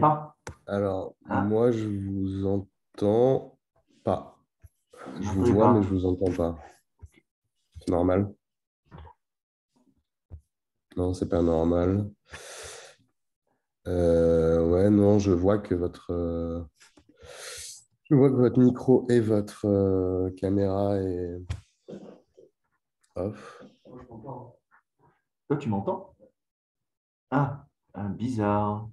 pas? Alors, Ah, moi, je vous entends pas. vous Je vous m'entendez vois, mais je pas? vous entends pas. C'est normal? Non, c'est pas normal. Ouais, non, je vois que votre micro et votre caméra est off. Moi, je t'entends. Toi, tu m'entends? Ah, bizarre.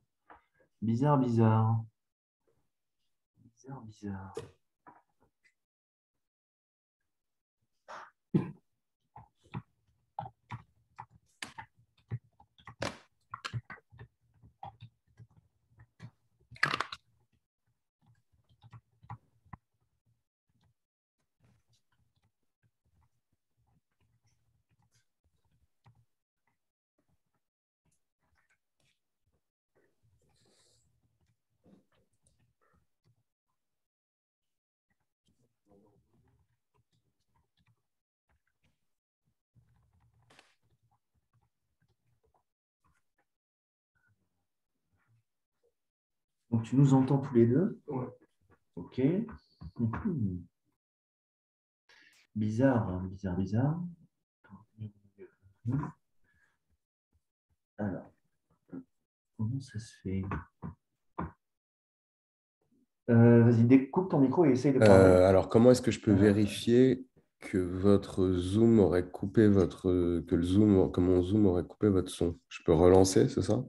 Bizarre, bizarre. Bizarre, bizarre. Donc, tu nous entends tous les deux? Ouais. Ok. Mhm. Bizarre, hein, bizarre, bizarre. Alors, comment ça se fait? Vas-y, découpe ton micro et essaye de parler. Alors, comment est-ce que je peux Euh, vérifier que votre Zoom aurait coupé que mon Zoom aurait coupé votre son? Je peux relancer, c'est ça?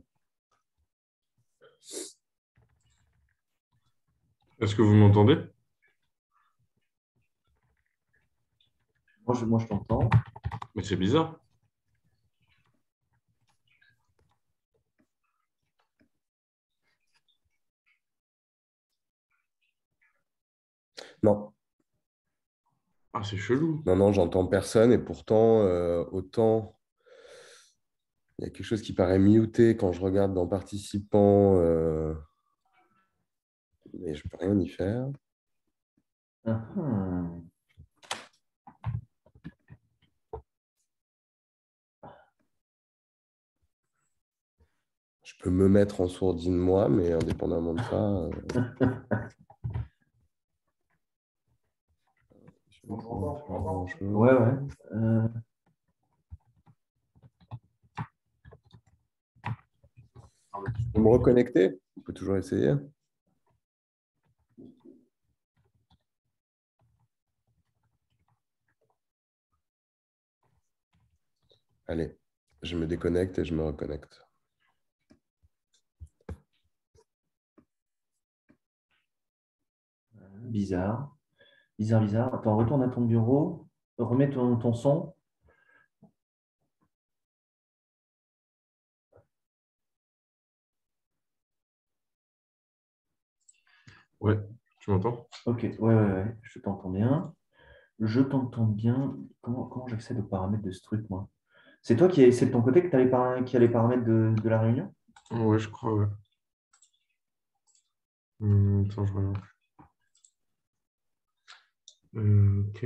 Est-ce que vous m'entendez? moi, je t'entends. Mais c'est bizarre. Non, Ah, c'est chelou. non, non, j'entends personne et pourtant, autant il y a quelque chose qui paraît muté quand je regarde dans participants, mais je peux rien y faire. Uhum. Je peux me mettre en sourdine moi, mais indépendamment de ça, je ne peux pas faire Ouais, grand-chose. ouais. Je peux me reconnecter? On peut toujours essayer. Allez, je me déconnecte et je me reconnecte. Bizarre. Bizarre, bizarre. Attends, retourne à ton bureau. Remets ton son. Ouais, tu m'entends? Ok, ouais, ouais, ouais. Je t'entends bien. Je t'entends bien. Comment j'accède aux paramètres de ce truc, moi? C'est de ton côté que tu qui a les paramètres de la réunion? Ouais, je crois, ouais. Attends, je regarde. Ok.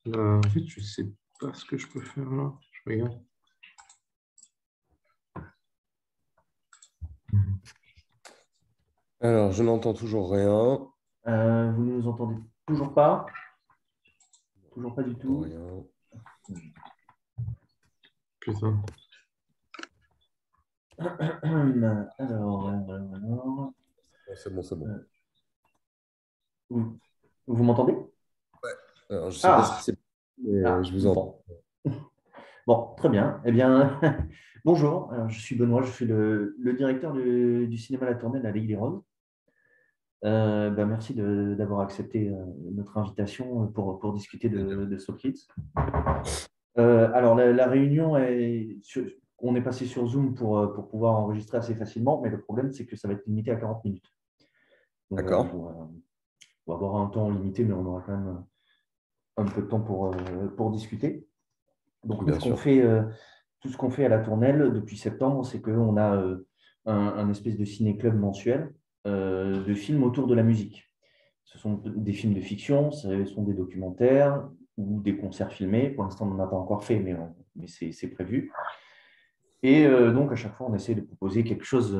Là, en fait, je sais pas ce que je peux faire là. Je regarde. Alors, je n'entends toujours rien. Vous ne nous entendez toujours pas? Toujours pas Je du n'entends tout. rien. Putain. Alors. Bon, c'est bon, c'est bon. Euh, vous vous m'entendez? Alors, je ne sais pas ce qui Ah, s'est passé, mais je vous entends. bon. Bon, très bien. Eh bien, bonjour. Alors, je suis Benoît, je suis le directeur du cinéma La Tournelle à l'Aiguille-les-Roses. Merci d'avoir accepté notre invitation pour discuter de Soul Kids. Alors, la réunion on est passé sur Zoom pour pouvoir enregistrer assez facilement, mais le problème, c'est que ça va être limité à 40 minutes. Donc voilà, D'accord? on va avoir un temps limité, mais on aura quand même un peu de temps pour discuter. Donc, nous, Bien sûr. tout ce qu'on fait à la Tournelle depuis septembre, c'est qu'on a un espèce de ciné-club mensuel de films autour de la musique. Ce sont des films de fiction, ce sont des documentaires ou des concerts filmés. Pour l'instant, on n'en a pas encore fait, mais c'est prévu. Et donc, à chaque fois, on essaie de proposer quelque chose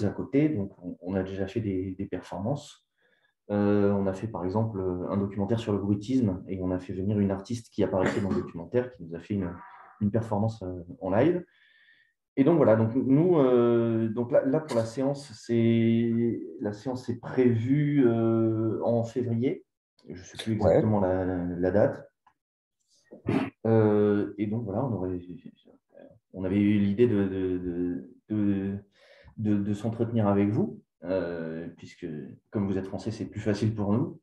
à côté. Donc, on a déjà fait des performances. On a fait, par exemple, un documentaire sur le bruitisme et on a fait venir une artiste qui apparaissait dans le documentaire, qui nous a fait une performance en live. Et donc, voilà. Donc, nous, donc là, pour la séance est prévue en février. Je ne sais plus Ouais, exactement la date. Et donc, voilà, on avait eu l'idée de s'entretenir avec vous, puisque comme vous êtes français, c'est plus facile pour nous.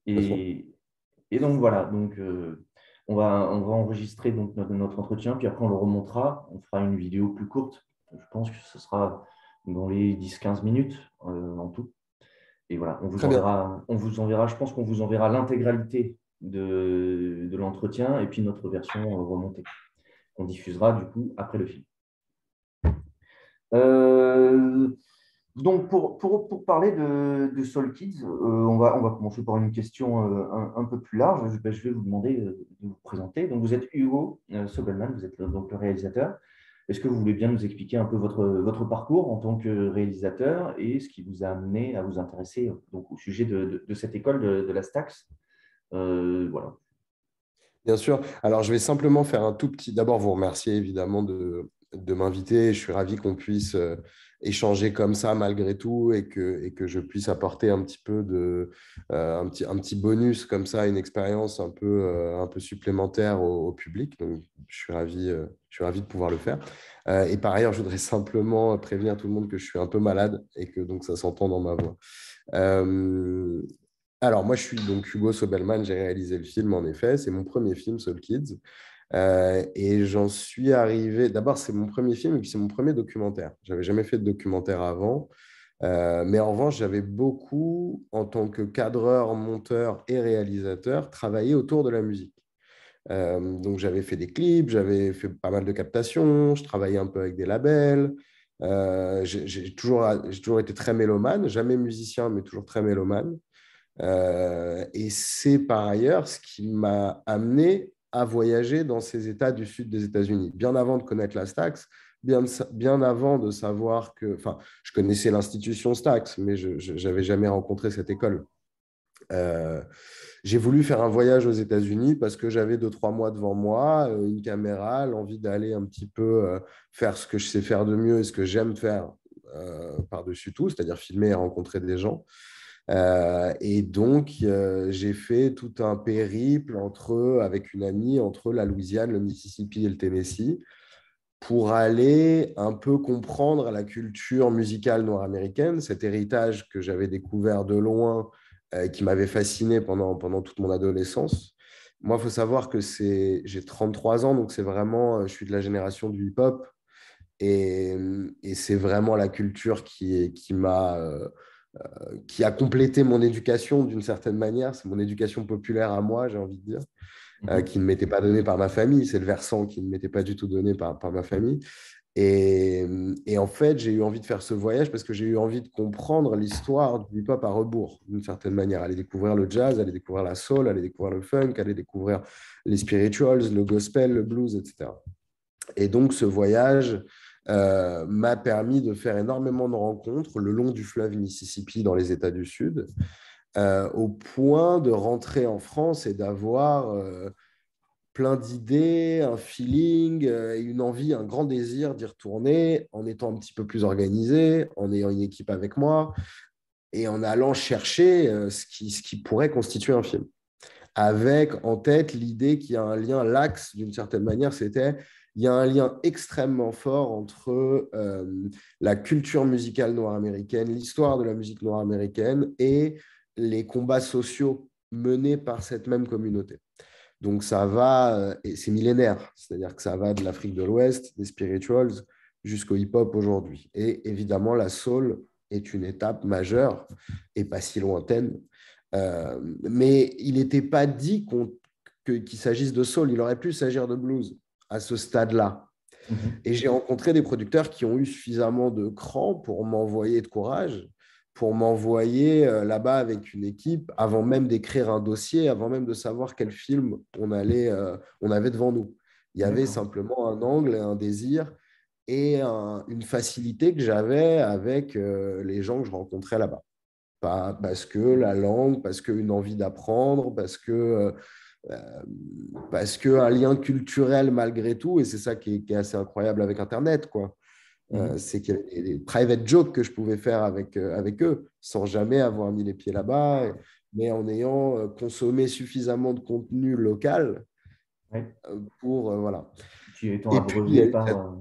de toute façon. Et donc voilà, donc, on va enregistrer donc, notre entretien, puis après on le remontera, on fera une vidéo plus courte. Je pense que ce sera dans les 10-15 minutes en tout. Et voilà, Très bien. on vous enverra, je pense qu'on vous enverra l'intégralité de l'entretien et puis notre version remontée, qu'on diffusera du coup après le film. Euh, donc, pour parler de Soul Kids, on va commencer par une question un peu plus large. Je vais vous demander de vous présenter. Donc, vous êtes Hugo Sobelman, vous êtes donc le réalisateur. Est-ce que vous voulez bien nous expliquer un peu votre parcours en tant que réalisateur et ce qui vous a amené à vous intéresser donc, au sujet de cette école de la Stax? Voilà. Bien sûr. Alors, je vais simplement faire un tout petit. D'abord, vous remercier évidemment de m'inviter. Je suis ravi qu'on puisse échanger comme ça malgré tout et que je puisse apporter un petit peu un petit bonus comme ça, une expérience un peu supplémentaire au public. Donc, je suis ravi de pouvoir le faire. Et par ailleurs, je voudrais simplement prévenir tout le monde que je suis un peu malade et que donc ça s'entend dans ma voix. Euh, alors, moi, je suis donc Hugo Sobelman, j'ai réalisé le film, en effet. C'est mon premier film, Soul Kids. Et j'en suis arrivé. D'abord, c'est mon premier film et puis c'est mon premier documentaire. J'avais jamais fait de documentaire avant. Mais en revanche, j'avais beaucoup, en tant que cadreur, monteur et réalisateur, travaillé autour de la musique. Donc, j'avais fait des clips, j'avais fait pas mal de captations, je travaillais un peu avec des labels. J'ai toujours été très mélomane, jamais musicien, mais toujours très mélomane. Et c'est par ailleurs ce qui m'a amené à voyager dans ces États du sud des États-Unis. Bien avant de connaître la Stax, bien avant de savoir que... Enfin, je connaissais l'institution Stax, mais je n'avais jamais rencontré cette école. Euh, j'ai voulu faire un voyage aux États-Unis parce que j'avais 2, 3 mois devant moi, une caméra, l'envie d'aller un petit peu faire ce que je sais faire de mieux et ce que j'aime faire par-dessus tout, c'est-à-dire filmer et rencontrer des gens. Et donc, j'ai fait tout un périple avec une amie entre la Louisiane, le Mississippi et le Tennessee pour aller un peu comprendre la culture musicale nord-américaine, cet héritage que j'avais découvert de loin, qui m'avait fasciné pendant toute mon adolescence. Moi, il faut savoir que j'ai 33 ans, donc c'est vraiment, je suis de la génération du hip-hop, et c'est vraiment la culture qui a complété mon éducation d'une certaine manière. C'est mon éducation populaire à moi, j'ai envie de dire, Mhm. qui ne m'était pas donnée par ma famille. C'est le versant qui ne m'était pas du tout donné par ma famille. Et en fait, j'ai eu envie de faire ce voyage parce que j'ai eu envie de comprendre l'histoire du hip-hop à rebours, d'une certaine manière. Aller découvrir le jazz, aller découvrir la soul, aller découvrir le funk, aller découvrir les spirituals, le gospel, le blues, etc. Et donc, ce voyage m'a permis de faire énormément de rencontres le long du fleuve Mississippi dans les États du Sud, au point de rentrer en France et d'avoir plein d'idées, un feeling, une envie, un grand désir d'y retourner en étant un petit peu plus organisé, en ayant une équipe avec moi et en allant chercher ce qui pourrait constituer un film. Avec en tête l'idée qu'il y a un lien, l'axe d'une certaine manière, c'était il y a un lien extrêmement fort entre la culture musicale noire américaine, l'histoire de la musique noire américaine et les combats sociaux menés par cette même communauté. Donc ça va, et c'est millénaire, c'est-à-dire que ça va de l'Afrique de l'Ouest, des spirituals, jusqu'au hip-hop aujourd'hui. Et évidemment, la soul est une étape majeure et pas si lointaine. Mais il n'était pas dit qu'il s'agisse de soul, il aurait pu s'agir de blues à ce stade-là. Mhm. Et j'ai rencontré des producteurs qui ont eu suffisamment de cran pour m'envoyer de courage, pour m'envoyer là-bas avec une équipe, avant même d'écrire un dossier, avant même de savoir quel film on avait devant nous. Il y avait D'accord. simplement un angle et un désir et une facilité que j'avais avec les gens que je rencontrais là-bas. Parce que la langue, parce qu'une envie d'apprendre, parce qu'un lien culturel malgré tout, et c'est ça qui est assez incroyable avec Internet, quoi. C'est qu'il y avait des private jokes que je pouvais faire avec eux, sans jamais avoir mis les pieds là-bas, mais en ayant consommé suffisamment de contenu local Ouais. pour... voilà. Tu étant Et puis, il y a abreuvé eu par,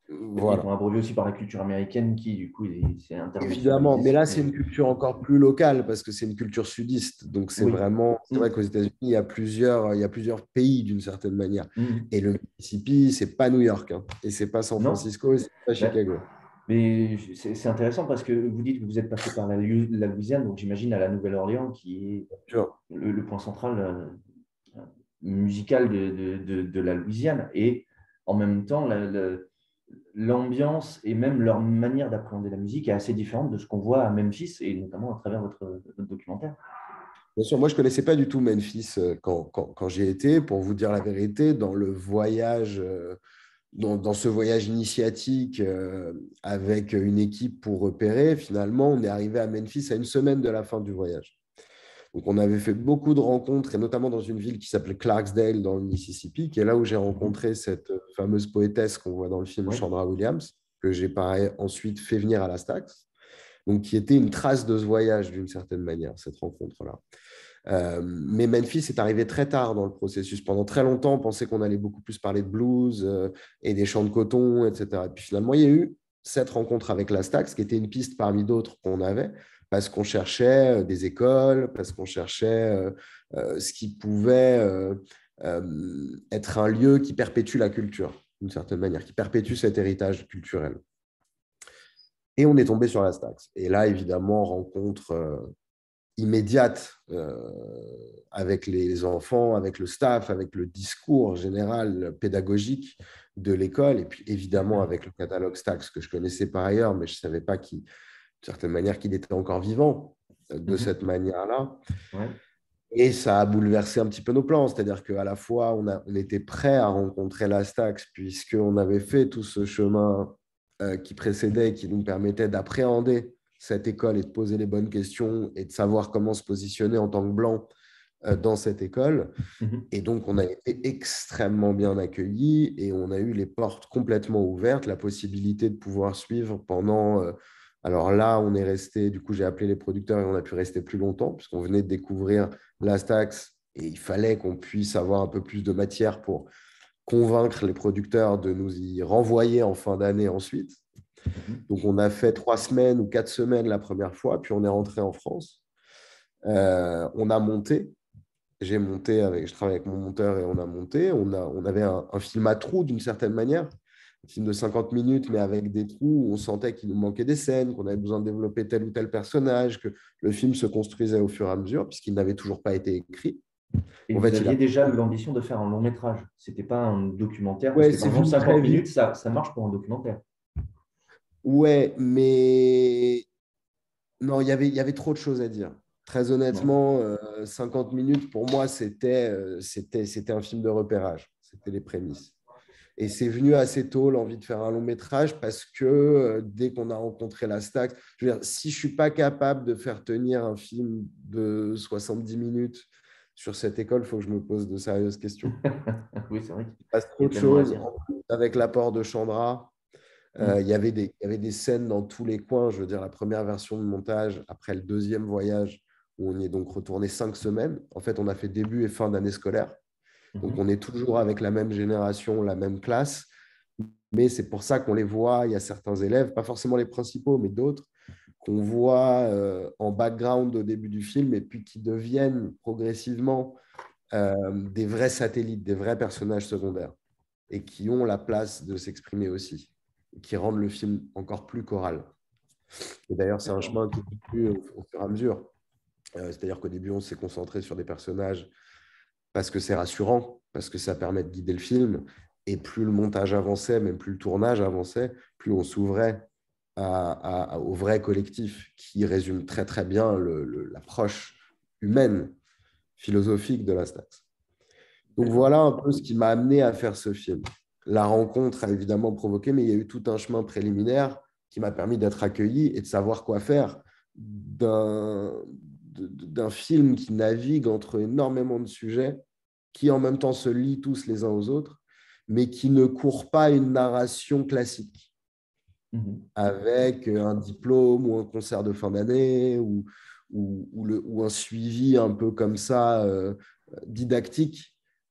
voilà. étant abreuvé aussi par la culture américaine qui, du coup, s'est Évidemment, internationalisée. mais là, c'est une culture encore plus locale parce que c'est une culture sudiste. Donc, c'est Oui. vraiment, c'est vrai qu'aux États-Unis, il y a plusieurs pays d'une certaine manière. Et le Mississippi, c'est pas New York, hein, et c'est pas San Non. Francisco, et c'est pas Ben, Chicago. mais c'est intéressant parce que vous dites que vous êtes passé par la Louisiane, donc j'imagine à la Nouvelle-Orléans, qui est Tu vois. le point central musical de la Louisiane. Et en même temps, l'ambiance et même leur manière d'appréhender la musique est assez différente de ce qu'on voit à Memphis, et notamment à travers votre documentaire. Bien sûr, moi, je ne connaissais pas du tout Memphis quand j'y étais. Pour vous dire la vérité, dans le voyage, dans ce voyage initiatique avec une équipe pour repérer, finalement, on est arrivé à Memphis à une semaine de la fin du voyage. Donc, on avait fait beaucoup de rencontres, et notamment dans une ville qui s'appelait Clarksdale, dans le Mississippi, qui est là où j'ai rencontré cette fameuse poétesse qu'on voit dans le film, Oui. Chandra Williams, que j'ai ensuite fait venir à la Stax. Donc, qui était une trace de ce voyage, d'une certaine manière, cette rencontre-là. Mais Memphis est arrivé très tard dans le processus. Pendant très longtemps, on pensait qu'on allait beaucoup plus parler de blues et des champs de coton, etc. Et puis finalement, il y a eu cette rencontre avec la Stax, qui était une piste parmi d'autres qu'on avait, parce qu'on cherchait des écoles, parce qu'on cherchait ce qui pouvait être un lieu qui perpétue la culture, d'une certaine manière, qui perpétue cet héritage culturel. Et on est tombé sur la Stax. Et là, évidemment, rencontre immédiate avec les enfants, avec le staff, avec le discours général pédagogique de l'école, et puis évidemment avec le catalogue Stax que je connaissais par ailleurs, mais je ne savais pas d'une certaine manière qu'il était encore vivant de cette manière-là. Ouais. Et ça a bouleversé un petit peu nos plans, c'est-à-dire qu'à la fois, on était prêt à rencontrer la Stax, puisqu'on avait fait tout ce chemin qui précédait et qui nous permettait d'appréhender cette école et de poser les bonnes questions et de savoir comment se positionner en tant que blanc dans cette école. Et donc, on a été extrêmement bien accueillis et on a eu les portes complètement ouvertes, la possibilité de pouvoir suivre pendant... alors là, on est resté, du coup, j'ai appelé les producteurs et on a pu rester plus longtemps puisqu'on venait de découvrir la Stax et il fallait qu'on puisse avoir un peu plus de matière pour convaincre les producteurs de nous y renvoyer en fin d'année ensuite. Donc, on a fait 3 semaines ou 4 semaines la première fois, puis on est rentré en France. On a monté. Je travaille avec mon monteur et on a monté. On avait un film à trous d'une certaine manière, un film de 50 minutes, mais avec des trous où on sentait qu'il nous manquait des scènes, qu'on avait besoin de développer tel ou tel personnage, que le film se construisait au fur et à mesure, puisqu'il n'avait toujours pas été écrit. Et En vous fait, aviez déjà l'ambition de faire un long métrage. Ce n'était pas un documentaire, parce ouais, que par c'est exemple, venu très 50 vite. minutes, ça marche pour un documentaire. Ouais, mais non, il y avait trop de choses à dire. Très Ouais. honnêtement, 50 minutes, pour moi, c'était un film de repérage. C'était les prémices. Et c'est venu assez tôt, l'envie de faire un long métrage, parce que dès qu'on a rencontré la Stax, je veux dire, si je ne suis pas capable de faire tenir un film de 70 minutes sur cette école, il faut que je me pose de sérieuses questions. Oui, c'est vrai Il se passe qu'il y trop a de tellement à choses. dire. Avec l'apport de Chandra, il y avait des scènes dans tous les coins. Je veux dire, la première version de montage, après le deuxième voyage, où on y est donc retourné 5 semaines. En fait, on a fait début et fin d'année scolaire. Donc, on est toujours avec la même génération, la même classe. Mais c'est pour ça qu'on les voit. Il y a certains élèves, pas forcément les principaux, mais d'autres, qu'on voit en background au début du film et puis qui deviennent progressivement des vrais satellites, des vrais personnages secondaires et qui ont la place de s'exprimer aussi, qui rendent le film encore plus choral. Et d'ailleurs, c'est un chemin qui est venu au fur et à mesure. C'est-à-dire qu'au début, on s'est concentré sur des personnages parce que c'est rassurant, parce que ça permet de guider le film. Et plus le montage avançait, même plus le tournage avançait, plus on s'ouvrait au vrai collectif qui résume très très bien l'approche humaine, philosophique de la Stax. Donc voilà un peu ce qui m'a amené à faire ce film. La rencontre a évidemment provoqué, mais il y a eu tout un chemin préliminaire qui m'a permis d'être accueilli et de savoir quoi faire d'un film qui navigue entre énormément de sujets, qui en même temps se lient tous les uns aux autres, mais qui ne court pas une narration classique avec un diplôme ou un concert de fin d'année ou un suivi un peu comme ça didactique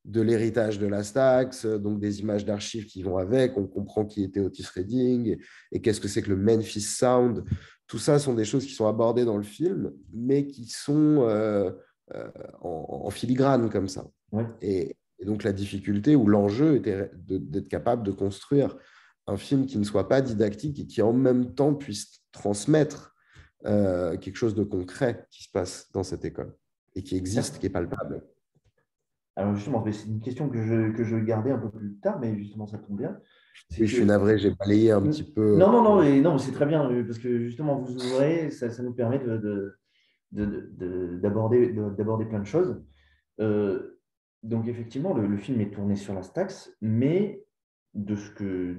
de l'héritage de la Stax, donc des images d'archives qui vont avec, on comprend qui était Otis Redding et qu'est-ce que c'est que le Memphis Sound. Tout ça sont des choses qui sont abordées dans le film, mais qui sont en filigrane comme ça. Ouais. Et donc la difficulté ou l'enjeu était d'être capable de construire un film qui ne soit pas didactique et qui en même temps puisse transmettre quelque chose de concret qui se passe dans cette école et qui existe, qui est palpable. Alors justement, c'est une question que je gardais un peu plus tard, mais justement, ça tombe bien. Oui, je suis navré, j'ai balayé un petit peu. Non, non, non, non, c'est très bien, parce que justement, vous ouvrez, ça nous permet d'aborder plein de choses. Donc effectivement, le film est tourné sur la Stax, mais de ce que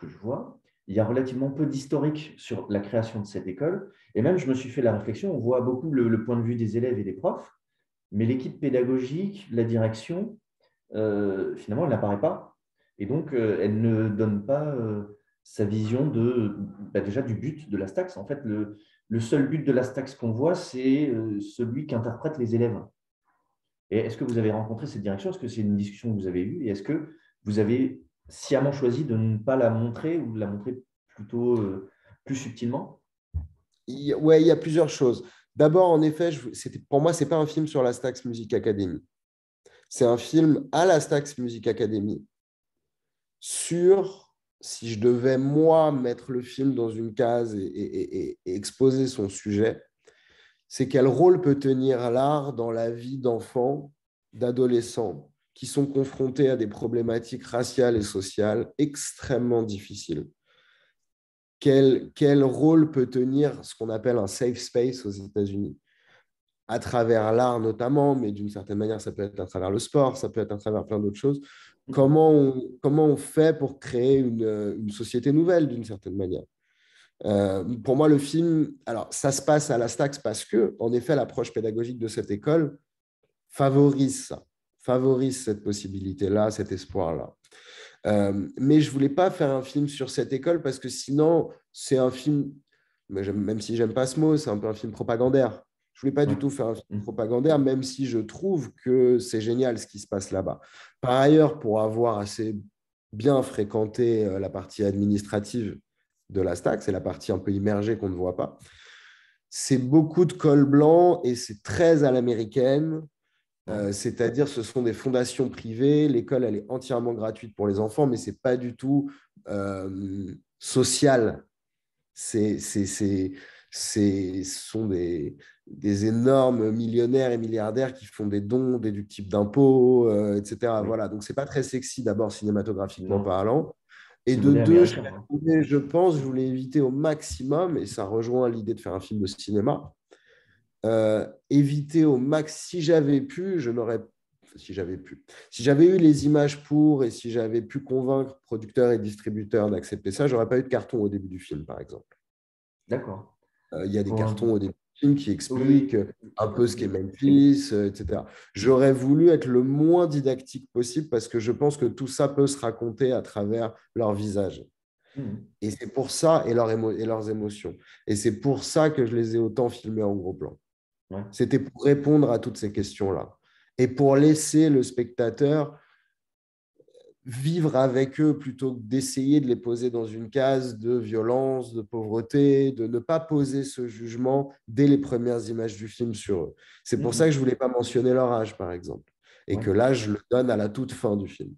je vois, il y a relativement peu d'historique sur la création de cette école. Et même, je me suis fait la réflexion, on voit beaucoup le point de vue des élèves et des profs, mais l'équipe pédagogique, la direction, finalement, elle n'apparaît pas. Et donc, elle ne donne pas sa vision déjà du but de la Stax. En fait, le seul but de la Stax qu'on voit, c'est celui qu'interprètent les élèves. Et est-ce que vous avez rencontré cette direction? Est-ce que c'est une discussion que vous avez eue? Et est-ce que vous avez sciemment choisi de ne pas la montrer ou de la montrer plutôt plus subtilement? Ouais, il y a plusieurs choses. D'abord, en effet, pour moi, ce n'est pas un film sur la Stax Music Academy. C'est un film à la Stax Music Academy sur, si je devais, moi, mettre le film dans une case et exposer son sujet, c'est quel rôle peut tenir l'art dans la vie d'enfants, d'adolescents qui sont confrontés à des problématiques raciales et sociales extrêmement difficiles. Quel rôle peut tenir ce qu'on appelle un safe space aux États-Unis, à travers l'art notamment, mais d'une certaine manière, ça peut être à travers le sport, ça peut être à travers plein d'autres choses. Comment on fait pour créer une société nouvelle d'une certaine manière? Pour moi, le film, alors ça se passe à la Stax parce que, en effet, l'approche pédagogique de cette école favorise ça, favorise cette possibilité-là, cet espoir-là. Mais je ne voulais pas faire un film sur cette école parce que sinon, c'est un film, même si j'aime pas ce mot, c'est un peu un film propagandaire. Je ne voulais pas du tout faire un film propagandaire, même si je trouve que c'est génial ce qui se passe là-bas. Par ailleurs, pour avoir assez bien fréquenté la partie administrative de la Stax, c'est la partie un peu immergée qu'on ne voit pas, c'est beaucoup de col blanc et c'est très à l'américaine. C'est-à-dire, ce sont des fondations privées. L'école, elle est entièrement gratuite pour les enfants, mais ce n'est pas du tout social. Ce sont des énormes millionnaires et milliardaires qui font des dons déductibles d'impôts, etc. Oui. Voilà. Donc, ce n'est pas très sexy d'abord cinématographiquement parlant. Et C'est de modèle deux, américain. je pense, je voulais éviter au maximum, et ça rejoint l'idée de faire un film de cinéma, éviter au max, si j'avais pu, si j'avais eu les images pour et si j'avais pu convaincre producteurs et distributeurs d'accepter ça, j'aurais pas eu de carton au début du film, par exemple. D'accord. Il y a des cartons au début du film qui expliquent un peu ce qu'est Memphis, etc. J'aurais voulu être le moins didactique possible parce que je pense que tout ça peut se raconter à travers leur visage. Et c'est pour ça, et leurs émotions. Et c'est pour ça que je les ai autant filmés en gros plan. Ouais. C'était pour répondre à toutes ces questions-là. Et pour laisser le spectateur vivre avec eux plutôt que d'essayer de les poser dans une case de violence, de pauvreté, de ne pas poser ce jugement dès les premières images du film sur eux. C'est pour ça que je ne voulais pas mentionner leur âge, par exemple. Et que là, je le donne à la toute fin du film.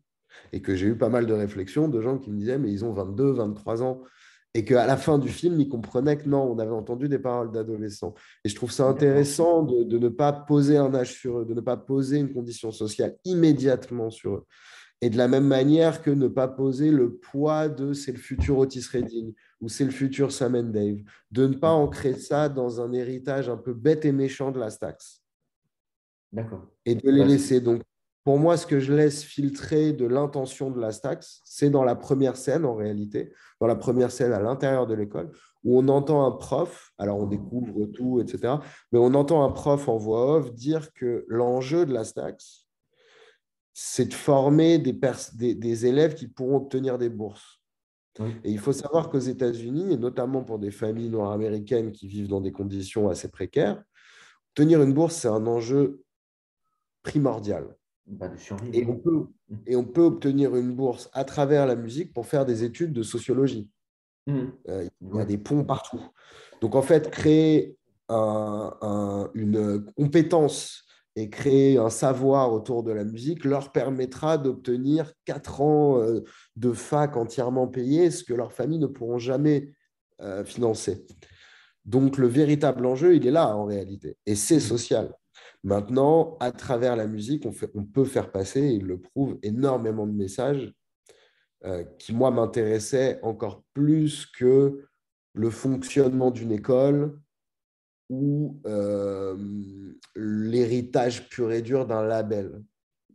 Et que j'ai eu pas mal de réflexions de gens qui me disaient, mais ils ont 22, 23 ans. Et qu'à la fin du film, ils comprenaient que non, on avait entendu des paroles d'adolescents. Et je trouve ça intéressant de ne pas poser un âge sur eux, de ne pas poser une condition sociale immédiatement sur eux. Et de la même manière que ne pas poser le poids de c'est le futur Otis Redding ou c'est le futur Sam and Dave, de ne pas ancrer ça dans un héritage un peu bête et méchant de la Stax. D'accord. Et de les laisser. Donc, pour moi, ce que je laisse filtrer de l'intention de la Stax, c'est dans la première scène, en réalité, dans la première scène à l'intérieur de l'école, où on entend un prof, alors on découvre tout, etc., mais on entend un prof en voix off dire que l'enjeu de la Stax, c'est de former des élèves qui pourront obtenir des bourses. Oui. Et il faut savoir qu'aux États-Unis, et notamment pour des familles noires américaines qui vivent dans des conditions assez précaires, obtenir une bourse, c'est un enjeu primordial. Bah, de survivre. Et on peut obtenir une bourse à travers la musique pour faire des études de sociologie. Il y a des ponts partout. Donc, en fait, créer une compétence et créer un savoir autour de la musique leur permettra d'obtenir 4 ans de fac entièrement payés, ce que leurs familles ne pourront jamais financer. Donc, le véritable enjeu, il est là en réalité. Et c'est social. Maintenant, à travers la musique, on peut faire passer, et il le prouve, énormément de messages qui, moi, m'intéressaient encore plus que le fonctionnement d'une école ou l'héritage pur et dur d'un label.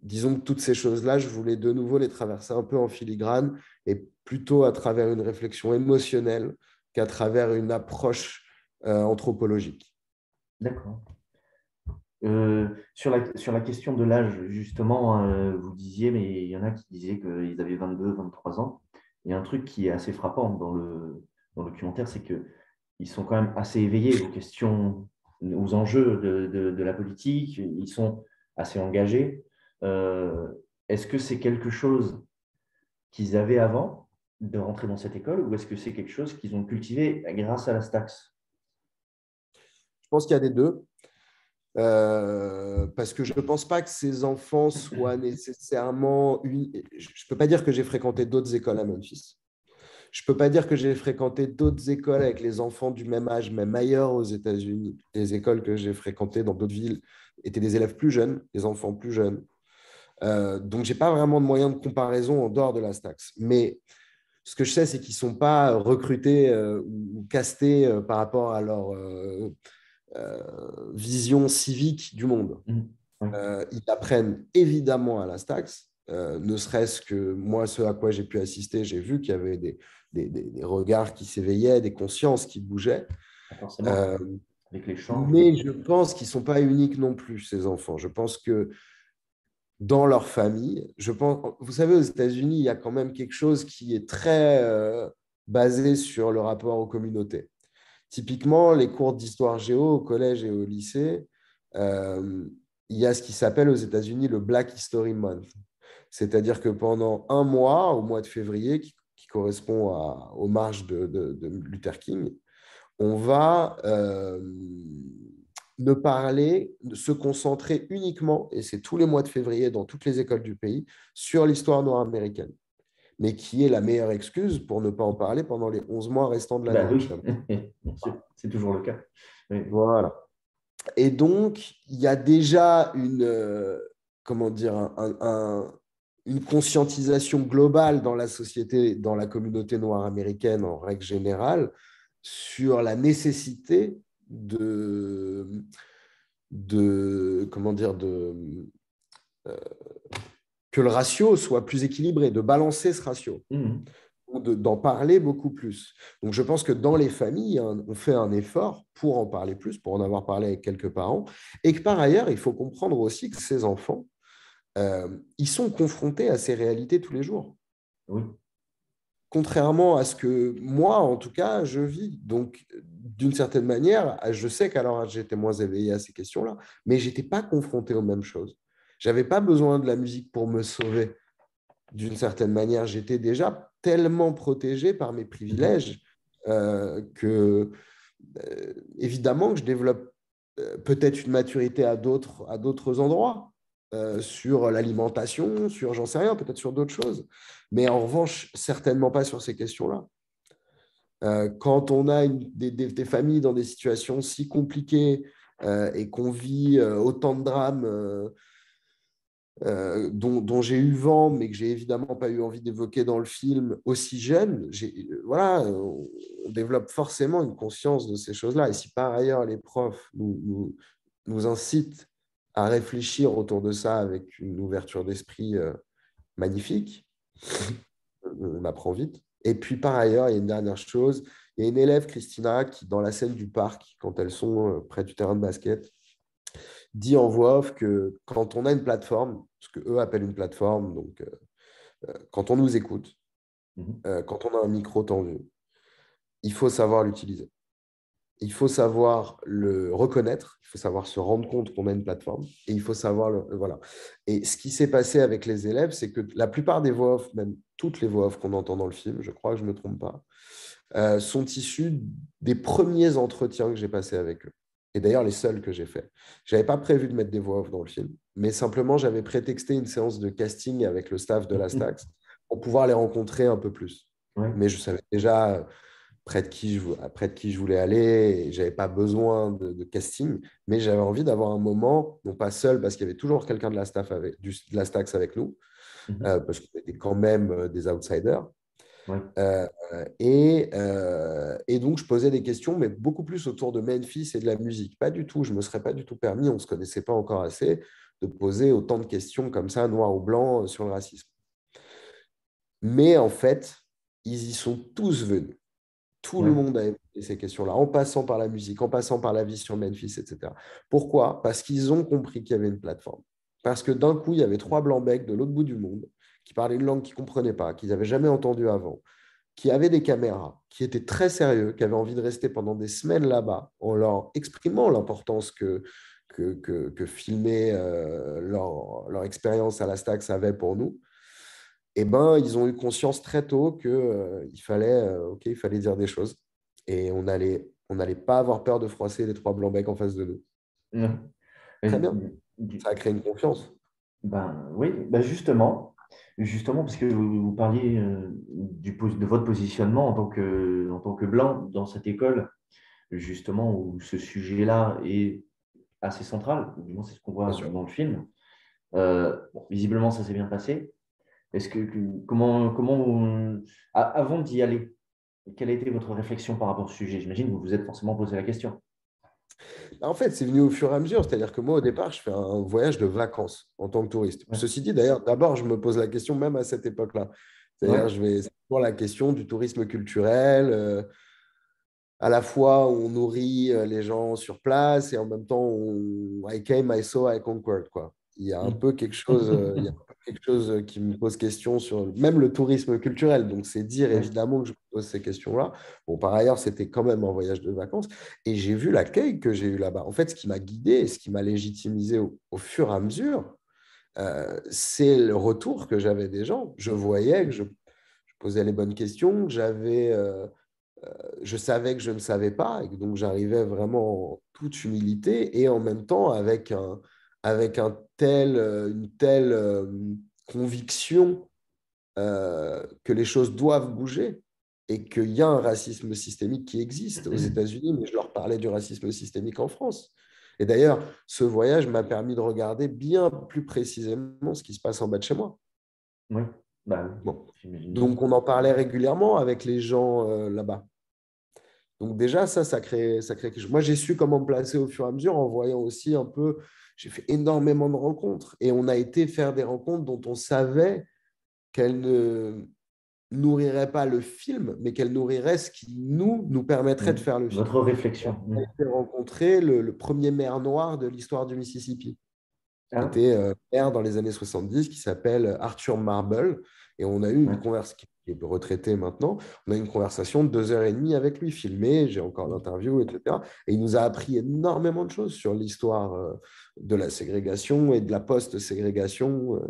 Disons que toutes ces choses-là, je voulais de nouveau les traverser un peu en filigrane et plutôt à travers une réflexion émotionnelle qu'à travers une approche anthropologique. D'accord. Sur la question de l'âge, justement, vous disiez, mais il y en a qui disaient qu'ils avaient 22, 23 ans. Il y a un truc qui est assez frappant dans le documentaire, c'est qu'ils sont quand même assez éveillés aux questions, aux enjeux de la politique. Ils sont assez engagés. Est-ce que c'est quelque chose qu'ils avaient avant de rentrer dans cette école ou est-ce que c'est quelque chose qu'ils ont cultivé grâce à la Stax? Je pense qu'il y a des deux. Parce que je ne pense pas que ces enfants soient nécessairement... Je ne peux pas dire que j'ai fréquenté d'autres écoles à Memphis. Je ne peux pas dire que j'ai fréquenté d'autres écoles avec les enfants du même âge, même ailleurs aux États-Unis. Les écoles que j'ai fréquentées dans d'autres villes étaient des élèves plus jeunes, des enfants plus jeunes. Donc, je n'ai pas vraiment de moyen de comparaison en dehors de la Stax. Mais ce que je sais, c'est qu'ils ne sont pas recrutés ou castés par rapport à leur vision civique du monde. Oui. Ils apprennent évidemment à la Stax, ne serait-ce que moi, ce à quoi j'ai pu assister, j'ai vu qu'il y avait des regards qui s'éveillaient, des consciences qui bougeaient. Forcément, avec l'échange. Mais je pense qu'ils ne sont pas uniques non plus, ces enfants. Je pense que dans leur famille, vous savez, aux États-Unis, il y a quand même quelque chose qui est très basé sur le rapport aux communautés. Typiquement, les cours d'histoire géo au collège et au lycée, il y a ce qui s'appelle aux États-Unis le Black History Month. C'est-à-dire que pendant un mois, au mois de février, qui correspond aux marches de Luther King, on va ne parler, se concentrer uniquement, et c'est tous les mois de février dans toutes les écoles du pays, sur l'histoire noire américaine. Mais qui est la meilleure excuse pour ne pas en parler pendant les 11 mois restants de l'année. Oui, c'est toujours le cas. Oui. Voilà. Et donc, il y a déjà comment dire, une conscientisation globale dans la société, dans la communauté noire américaine en règle générale, sur la nécessité comment dire, que le ratio soit plus équilibré, de balancer ce ratio, d'en parler beaucoup plus. Donc, je pense que dans les familles, on fait un effort pour en parler plus, pour en avoir parlé avec quelques parents, et que par ailleurs, il faut comprendre aussi que ces enfants, ils sont confrontés à ces réalités tous les jours. Oui. Contrairement à ce que moi, en tout cas, je vis. Donc, d'une certaine manière, je sais qu'à leur âge, j'étais moins éveillé à ces questions-là, mais je n'étais pas confronté aux mêmes choses. Je n'avais pas besoin de la musique pour me sauver. D'une certaine manière, j'étais déjà tellement protégé par mes privilèges que, évidemment, que je développe peut-être une maturité à d'autres endroits. Sur l'alimentation, sur, j'en sais rien, peut-être sur d'autres choses. Mais en revanche, certainement pas sur ces questions-là. Quand on a des familles dans des situations si compliquées et qu'on vit autant de drames dont j'ai eu vent, mais que j'ai évidemment pas eu envie d'évoquer dans le film aussi jeune, voilà, on développe forcément une conscience de ces choses-là. Et si par ailleurs les profs nous incitent à réfléchir autour de ça avec une ouverture d'esprit magnifique. On apprend vite. Et puis, par ailleurs, il y a une dernière chose. Il y a une élève, Christina, qui, dans la scène du parc, quand elles sont près du terrain de basket, dit en voix off que quand on a une plateforme, ce qu'eux appellent une plateforme, donc quand on nous écoute, Mhm. quand on a un micro tendu, il faut savoir l'utiliser. Il faut savoir le reconnaître, il faut savoir se rendre compte qu'on a une plateforme et il faut savoir voilà. Et ce qui s'est passé avec les élèves, c'est que la plupart des voix off, même toutes les voix off qu'on entend dans le film, je crois que je ne me trompe pas, sont issues des premiers entretiens que j'ai passés avec eux. Et d'ailleurs, les seuls que j'ai faits. Je n'avais pas prévu de mettre des voix off dans le film, mais simplement, j'avais prétexté une séance de casting avec le staff de la Stax pour pouvoir les rencontrer un peu plus. Ouais. Mais je savais déjà près de qui je voulais aller. Et je n'avais pas besoin de casting, mais j'avais envie d'avoir un moment, non pas seul, parce qu'il y avait toujours quelqu'un de la staff de la Stax avec nous, Mhm. parce qu'on était quand même des outsiders. Ouais. Et donc, je posais des questions, mais beaucoup plus autour de Memphis et de la musique. Pas du tout, je ne me serais pas du tout permis, on ne se connaissait pas encore assez, de poser autant de questions comme ça, noir ou blanc, sur le racisme. Mais en fait, ils y sont tous venus. Tout le Ouais. monde a évoqué ces questions-là, en passant par la musique, en passant par la vie sur Memphis, etc. Pourquoi? Parce qu'ils ont compris qu'il y avait une plateforme. Parce que d'un coup, il y avait trois blancs-becs de l'autre bout du monde qui parlaient une langue qu'ils ne comprenaient pas, qu'ils n'avaient jamais entendue avant, qui avaient des caméras, qui étaient très sérieux, qui avaient envie de rester pendant des semaines là-bas, en leur exprimant l'importance que filmer leur expérience à la Stax avait pour nous. Eh ben, ils ont eu conscience très tôt qu'il il fallait dire des choses. Et on n'allait pas avoir peur de froisser les trois blancs-becs en face de nous. Ouais. Très Et bien. Ça a créé une confiance. ben oui, ben justement, parce que vous parliez de votre positionnement en tant que blanc dans cette école, justement, où ce sujet-là est assez central, ou du moins c'est ce qu'on Bien voit sûr. dans le film. Bon, visiblement, ça s'est bien passé. Avant d'y aller, quelle a été votre réflexion par rapport au sujet? J'imagine que vous vous êtes forcément posé la question. En fait, c'est venu au fur et à mesure. C'est-à-dire que moi, au départ, je fais un voyage de vacances en tant que touriste. Ouais. Ceci dit, d'ailleurs, d'abord, je me pose la question même à cette époque-là. C'est-à-dire, Ouais. c'est toujours la question du tourisme culturel. À la fois, on nourrit les gens sur place et en même temps, I came, I saw, I conquered, quoi. Il y a un peu quelque chose, il y a un peu quelque chose qui me pose question sur même le tourisme culturel. Donc, c'est dire Ouais. évidemment que je me pose ces questions-là. Bon, par ailleurs, c'était quand même un voyage de vacances et j'ai vu l'accueil que j'ai eu là-bas. En fait, ce qui m'a guidé et ce qui m'a légitimisé au fur et à mesure, c'est le retour que j'avais des gens. Je voyais que je posais les bonnes questions, que je savais que je ne savais pas, et que donc j'arrivais vraiment en toute humilité et en même temps avec une telle conviction que les choses doivent bouger et qu'il y a un racisme systémique qui existe aux États-Unis, mais je leur parlais du racisme systémique en France. Et d'ailleurs, ce voyage m'a permis de regarder bien plus précisément ce qui se passe en bas de chez moi. Oui, bah, oui, Bon. j'imagine bien. Donc, on en parlait régulièrement avec les gens là-bas. Donc déjà, ça crée quelque chose. Moi, j'ai su comment me placer au fur et à mesure en voyant aussi un peu, j'ai fait énormément de rencontres et on a été faire des rencontres dont on savait qu'elles ne nourriraient pas le film, mais qu'elles nourriraient ce qui nous permettrait de faire le film. Votre Et on réflexion. a été rencontrer le premier maire noir de l'histoire du Mississippi qui Ah, était maire dans les années 70, qui s'appelle Arthur Marble. Et on a eu une ouais. conversation, qui est retraité maintenant, on a eu une conversation de 2 heures et demie avec lui, filmée, j'ai encore l'interview, etc. Et il nous a appris énormément de choses sur l'histoire de la ségrégation et de la post-ségrégation.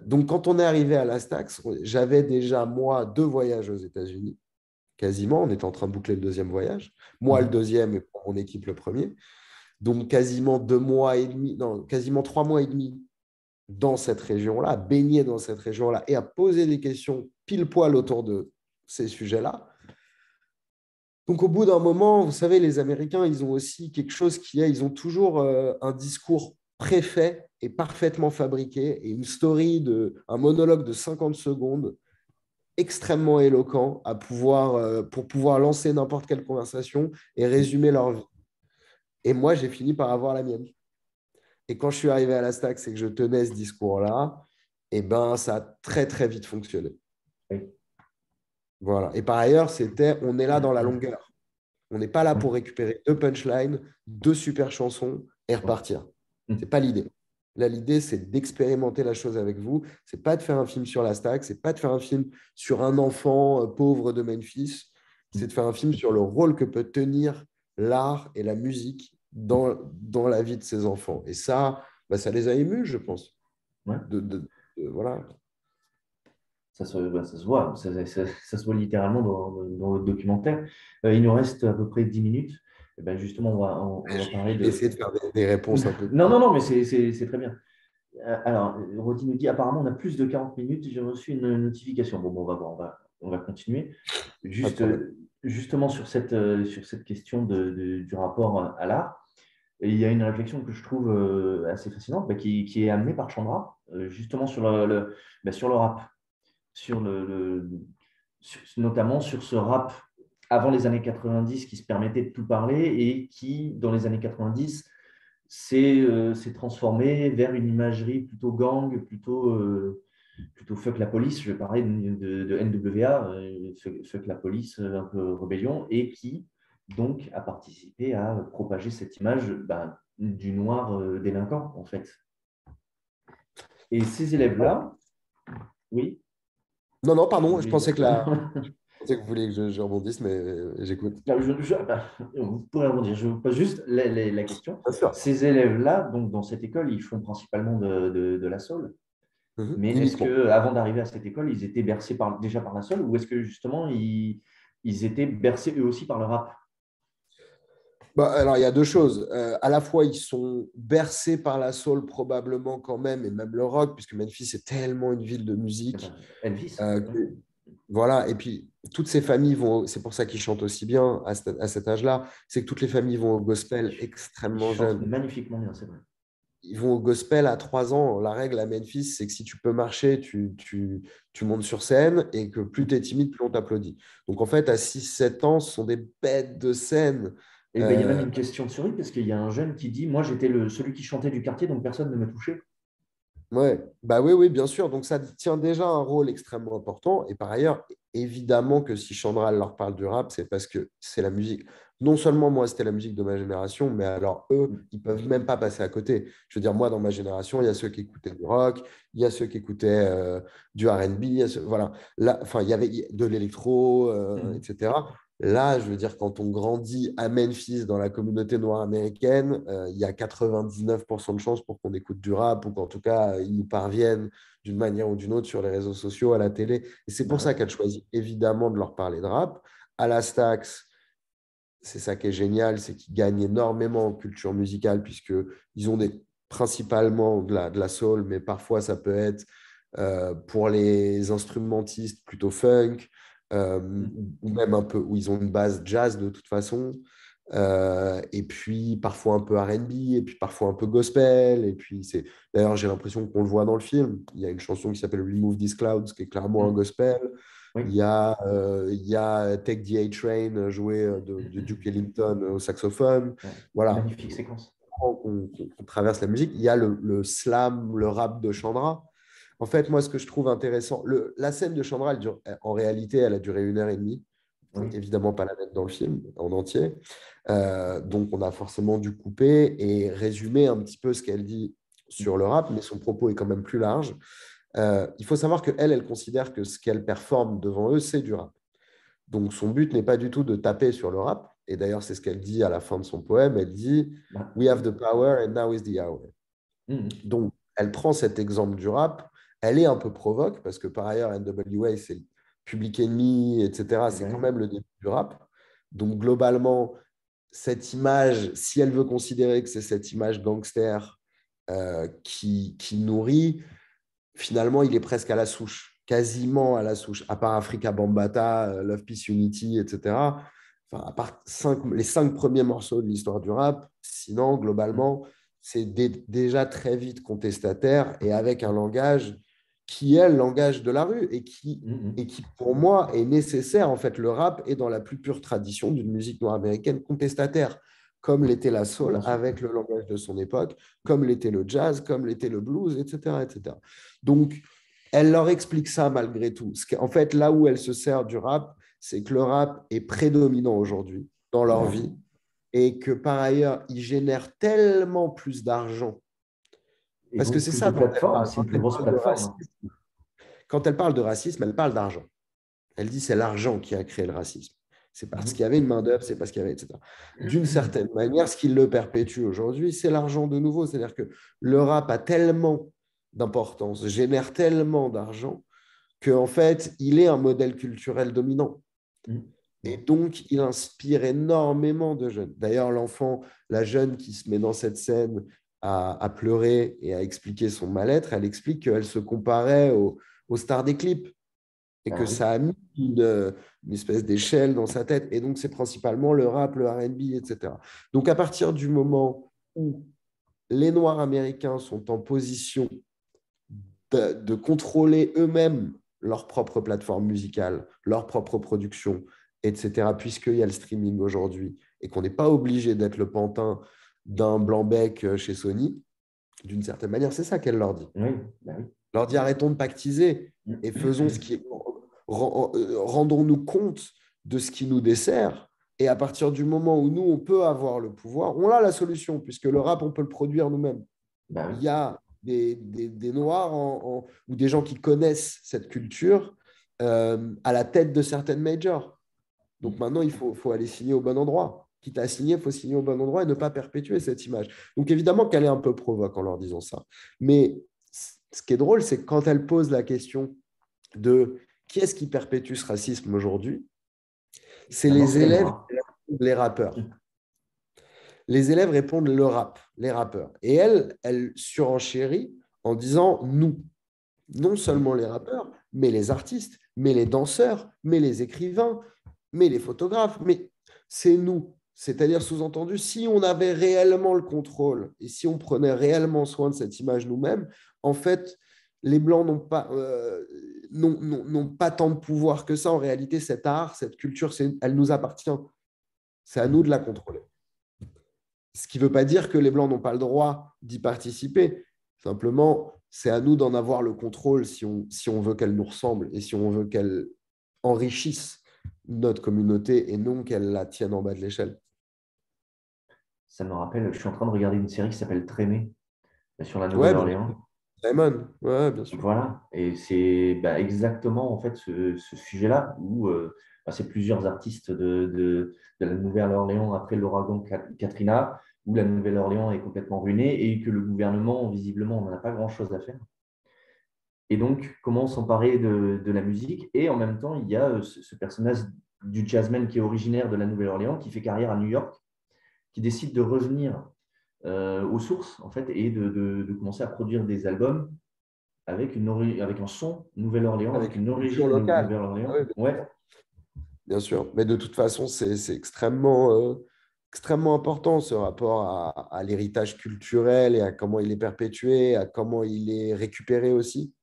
Donc, quand on est arrivé à la Stax, j'avais déjà, moi, 2 voyages aux États-Unis, quasiment. On était en train de boucler le deuxième voyage. Moi, le Mhm. deuxième, et pour mon équipe, le premier. Donc, quasiment 2 mois et demi, non, quasiment 3 mois et demi dans cette région-là, à baigner dans cette région-là et à poser des questions pile poil autour de ces sujets-là. Donc, au bout d'un moment, vous savez, les Américains, ils ont aussi quelque chose qui est, ils ont toujours un discours préfet et parfaitement fabriqué et une story, un monologue de 50 secondes extrêmement éloquent pour pouvoir lancer n'importe quelle conversation et résumer leur vie. Et moi, j'ai fini par avoir la mienne. Et quand je suis arrivé à la Stax et que je tenais ce discours-là, eh ben, ça a très, très vite fonctionné. Oui. Voilà. Et par ailleurs, on est là dans la longueur. On n'est pas là pour récupérer 2 punchlines, 2 super chansons et repartir. Ce n'est pas l'idée. Là, l'idée, c'est d'expérimenter la chose avec vous. Ce n'est pas de faire un film sur la Stax, ce n'est pas de faire un film sur un enfant pauvre de Memphis. C'est de faire un film sur le rôle que peut tenir l'art et la musique dans la vie de ces enfants. Et ça, bah, ça les a émus, je pense. Ouais. Voilà. Ça se voit, ça se voit littéralement dans votre documentaire. Il nous reste à peu près 10 minutes. Et ben justement, on va parler Je de. vais essayer de faire des réponses un peu. Non, mais c'est très bien. Alors, Rodi nous dit apparemment, on a plus de 40 minutes. J'ai reçu une notification. Bon, on va voir, on va continuer. Justement, sur cette question du rapport à l'art, et il y a une réflexion que je trouve assez fascinante, qui est amenée par Chandra, justement sur sur le rap. Notamment sur ce rap avant les années 90 qui se permettait de tout parler et qui, dans les années 90, s'est transformé vers une imagerie plutôt gang, plutôt fuck la police. Je vais parler de NWA, fuck la police, un peu rébellion, et qui donc a participé à propager cette image du noir délinquant, en fait. Et ces élèves-là, oui. Non, pardon, je pensais que vous vouliez que je rebondisse, mais j'écoute. Vous pourrez rebondir. Je vous pose juste la question. Bien sûr. Ces élèves-là, donc dans cette école, ils font principalement de la soul. Mais est-ce qu'avant d'arriver à cette école, ils étaient bercés déjà par la soul, ou est-ce que justement, ils étaient bercés eux aussi par le rap? Bah, alors, il y a 2 choses. À la fois, ils sont bercés par la soul probablement quand même, et même le rock, puisque Memphis est tellement une ville de musique. Elvis. Voilà, et puis toutes ces familles vont, c'est pour ça qu'ils chantent aussi bien à cet âge-là, c'est que toutes les familles vont au gospel extrêmement Ils chantent jeunes. magnifiquement bien, c'est vrai. Ils vont au gospel à 3 ans. La règle à Memphis, c'est que si tu peux marcher, tu montes sur scène et que plus tu es timide, plus on t'applaudit. Donc en fait, à 6-7 ans, ce sont des bêtes de scène. Et il y a même une question de survie, parce qu'il y a un jeune qui dit, moi j'étais celui qui chantait du quartier, donc personne ne me touchait. Ouais, bah oui, bien sûr. Donc ça tient déjà un rôle extrêmement important. Et par ailleurs, évidemment que si Chandra leur parle du rap, c'est parce que c'est la musique. Non seulement moi, c'était la musique de ma génération, mais alors eux, ils peuvent même pas passer à côté. Je veux dire, moi, dans ma génération, il y a ceux qui écoutaient du rock, il y a ceux qui écoutaient du R&B, voilà. Là, enfin, il y avait de l'électro, etc. Là, je veux dire, quand on grandit à Memphis, dans la communauté noire américaine, il y a 99% de chances pour qu'on écoute du rap ou qu'en tout cas, ils nous parviennent d'une manière ou d'une autre sur les réseaux sociaux, à la télé. Et c'est pour ça qu'elle choisit évidemment de leur parler de rap. À la Stax, c'est ça qui est génial, c'est qu'ils gagnent énormément en culture musicale puisqu'ils ont principalement de la soul, mais parfois ça peut être pour les instrumentistes plutôt funk. Ou même un peu où ils ont une base jazz de toute façon, et puis parfois un peu R&B, et puis parfois un peu gospel, et puis d'ailleurs j'ai l'impression qu'on le voit dans le film, il y a une chanson qui s'appelle Remove These Clouds qui est clairement un gospel. Oui. Il y a Take the A-Train joué de Duke Ellington au saxophone. Voilà. Magnifique séquence. On traverse la musique. Il y a le slam, le rap de Chandra. En fait, moi, ce que je trouve intéressant, la scène de Chandra, en réalité, elle a duré 1 h 30. Il ne faut évidemment pas la mettre dans le film en entier. Donc, on a forcément dû couper et résumer un petit peu ce qu'elle dit sur le rap, mais son propos est quand même plus large. Il faut savoir qu'elle, elle considère que ce qu'elle performe devant eux, c'est du rap. Donc, son but n'est pas du tout de taper sur le rap. Et d'ailleurs, c'est ce qu'elle dit à la fin de son poème. Elle dit « We have the power and now is the hour ». Donc, elle prend cet exemple du rap. Elle est un peu provoque parce que par ailleurs, NWA, c'est Public Enemy, etc. C'est quand même le début du rap. Donc, globalement, cette image, si elle veut considérer que c'est cette image gangster qui nourrit, finalement, il est presque à la souche, quasiment à la souche, à part Africa Bambaataa, Love, Peace, Unity, etc. Enfin, à part les 5 premiers morceaux de l'histoire du rap, sinon, globalement, c'est déjà très vite contestataire et avec un langage qui est le langage de la rue et qui, pour moi, est nécessaire. En fait, le rap est dans la plus pure tradition d'une musique noire américaine contestataire. comme l'était la soul Bien sûr. avec le langage de son époque, comme l'était le jazz, comme l'était le blues, etc., etc. Donc, elle leur explique ça malgré tout. En fait, là où elle se sert du rap, c'est que le rap est prédominant aujourd'hui dans leur Ouais. vie et que par ailleurs, ils génèrent tellement plus d'argent. Et Parce que donc c'est plus de ça dont elle plateformes, parle. c'est une plus grosse plateforme. Quand elle parle de racisme, elle parle d'argent. Elle dit c'est l'argent qui a créé le racisme. C'est parce qu'il y avait une main-d'œuvre, c'est parce qu'il y avait, etc. D'une certaine manière, ce qui le perpétue aujourd'hui, c'est l'argent de nouveau. C'est-à-dire que le rap a tellement d'importance, génère tellement d'argent, qu'en fait, il est un modèle culturel dominant. Et donc, il inspire énormément de jeunes. D'ailleurs, l'enfant, la jeune qui se met dans cette scène à pleurer et à expliquer son mal-être, elle explique qu'elle se comparait aux stars des clips et Ah que oui. ça a mis une espèce d'échelle dans sa tête. Et donc, c'est principalement le rap, le R&B, etc. Donc, à partir du moment où les Noirs américains sont en position de contrôler eux-mêmes leur propre plateforme musicale, leur propre production, etc., puisqu'il y a le streaming aujourd'hui et qu'on n'est pas obligé d'être le pantin d'un blanc-bec chez Sony, d'une certaine manière, c'est ça qu'elle leur dit. Oui, bah oui. Leur dit arrêtons de pactiser et faisons ce qui est. Rendons-nous compte de ce qui nous dessert. Et à partir du moment où nous, on peut avoir le pouvoir, on a la solution, puisque le rap, on peut le produire nous-mêmes. Bah Il oui. y a des Noirs ou des gens qui connaissent cette culture à la tête de certaines majors. Donc maintenant, il faut aller signer au bon endroit. Quitte à signer, il faut signer au bon endroit et ne pas perpétuer cette image. Donc évidemment qu'elle est un peu provoque en leur disant ça. Mais ce qui est drôle, c'est que quand elle pose la question de qui est-ce qui perpétue ce racisme aujourd'hui, c'est Maintenant, les c'est les élèves Noirs. et les rappeurs. Les élèves répondent le rap, les rappeurs. Et elle surenchérit en disant nous. Non seulement les rappeurs, mais les artistes, mais les danseurs, mais les écrivains, mais les photographes, mais c'est nous. C'est-à-dire, sous-entendu, si on avait réellement le contrôle et si on prenait réellement soin de cette image nous-mêmes, en fait, les Blancs n'ont pas tant de pouvoir que ça. En réalité, cet art, cette culture, elle nous appartient. C'est à nous de la contrôler. Ce qui ne veut pas dire que les Blancs n'ont pas le droit d'y participer. Simplement, c'est à nous d'en avoir le contrôle si on veut qu'elle nous ressemble et si on veut qu'elle enrichisse notre communauté et non qu'elle la tienne en bas de l'échelle. Ça me rappelle, je suis en train de regarder une série qui s'appelle Trémé sur la Ouais, bien Nouvelle-Orléans. sûr. Simon, ouais, bien sûr. Voilà, et c'est exactement en fait ce sujet-là où c'est plusieurs artistes de la Nouvelle-Orléans après l'ouragan Katrina, où la Nouvelle-Orléans est complètement ruinée et que le gouvernement, visiblement, n'en a pas grand-chose à faire. Et donc, comment s'emparer de la musique? Et en même temps, il y a ce personnage du jazzman qui est originaire de la Nouvelle-Orléans, qui fait carrière à New York, qui décide de revenir aux sources en fait, et de commencer à produire des albums avec un son Nouvelle-Orléans, avec Avec une une culture origine locale. Ah Nouvelle-Orléans. oui, Ouais, bien sûr. Mais de toute façon, c'est extrêmement important ce rapport à l'héritage culturel et à comment il est perpétué, à comment il est récupéré aussi.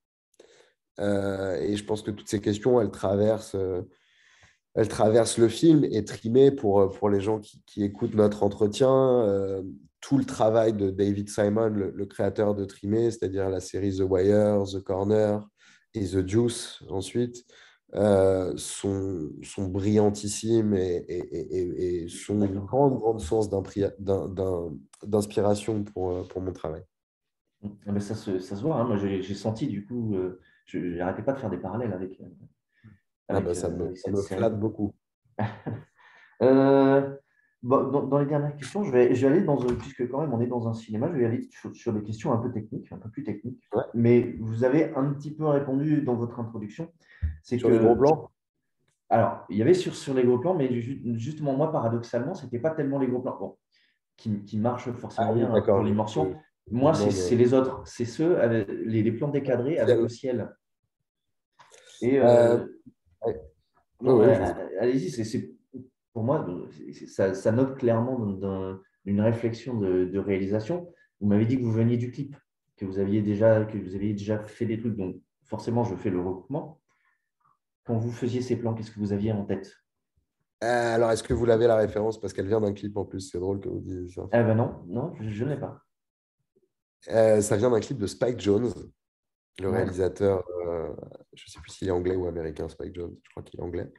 Et je pense que toutes ces questions, elles traversent le film et Trimé, pour les gens qui écoutent notre entretien, tout le travail de David Simon, le créateur de Trimé, c'est-à-dire la série The Wire, The Corner et The Juice ensuite, sont brillantissimes et sont une grande source d'inspiration pour mon travail. mais ça se voit. Hein. Moi, j'ai senti du coup, je n'arrêtais pas de faire des parallèles Ah ben, avec ça cette me série. flatte beaucoup. Euh, dans les dernières questions, je vais aller puisque quand même on est dans un cinéma, je vais aller sur des questions un peu techniques, un peu plus techniques. Ouais. Mais vous avez un petit peu répondu dans votre introduction. C'est Sur les gros que, plans? alors, il y avait sur les gros plans, mais justement, moi, paradoxalement, ce n'était pas tellement les gros plans. Bon, qui marchent Ah forcément oui, bien pour d'accord. l'immersion. Je Moi, demande, c'est les autres. C'est ceux, avec les plans décadrés avec le ciel. Et ouais. Oui, non, oui, je... allez-y, pour moi, ça note clairement une réflexion de réalisation. Vous m'avez dit que vous veniez du clip, que vous aviez déjà fait des trucs. Donc, forcément, je fais le recoupement. Quand vous faisiez ces plans, qu'est-ce que vous aviez en tête? Alors, est-ce que vous l'avez la référence? Parce qu'elle vient d'un clip en plus. C'est drôle que vous disiez ça. Eh ben non, non, je ne l'ai pas. Ça vient d'un clip de Spike Jonze, le Ouais. réalisateur. Je ne sais plus s'il est anglais ou américain, Spike Jonze. Je crois qu'il est anglais.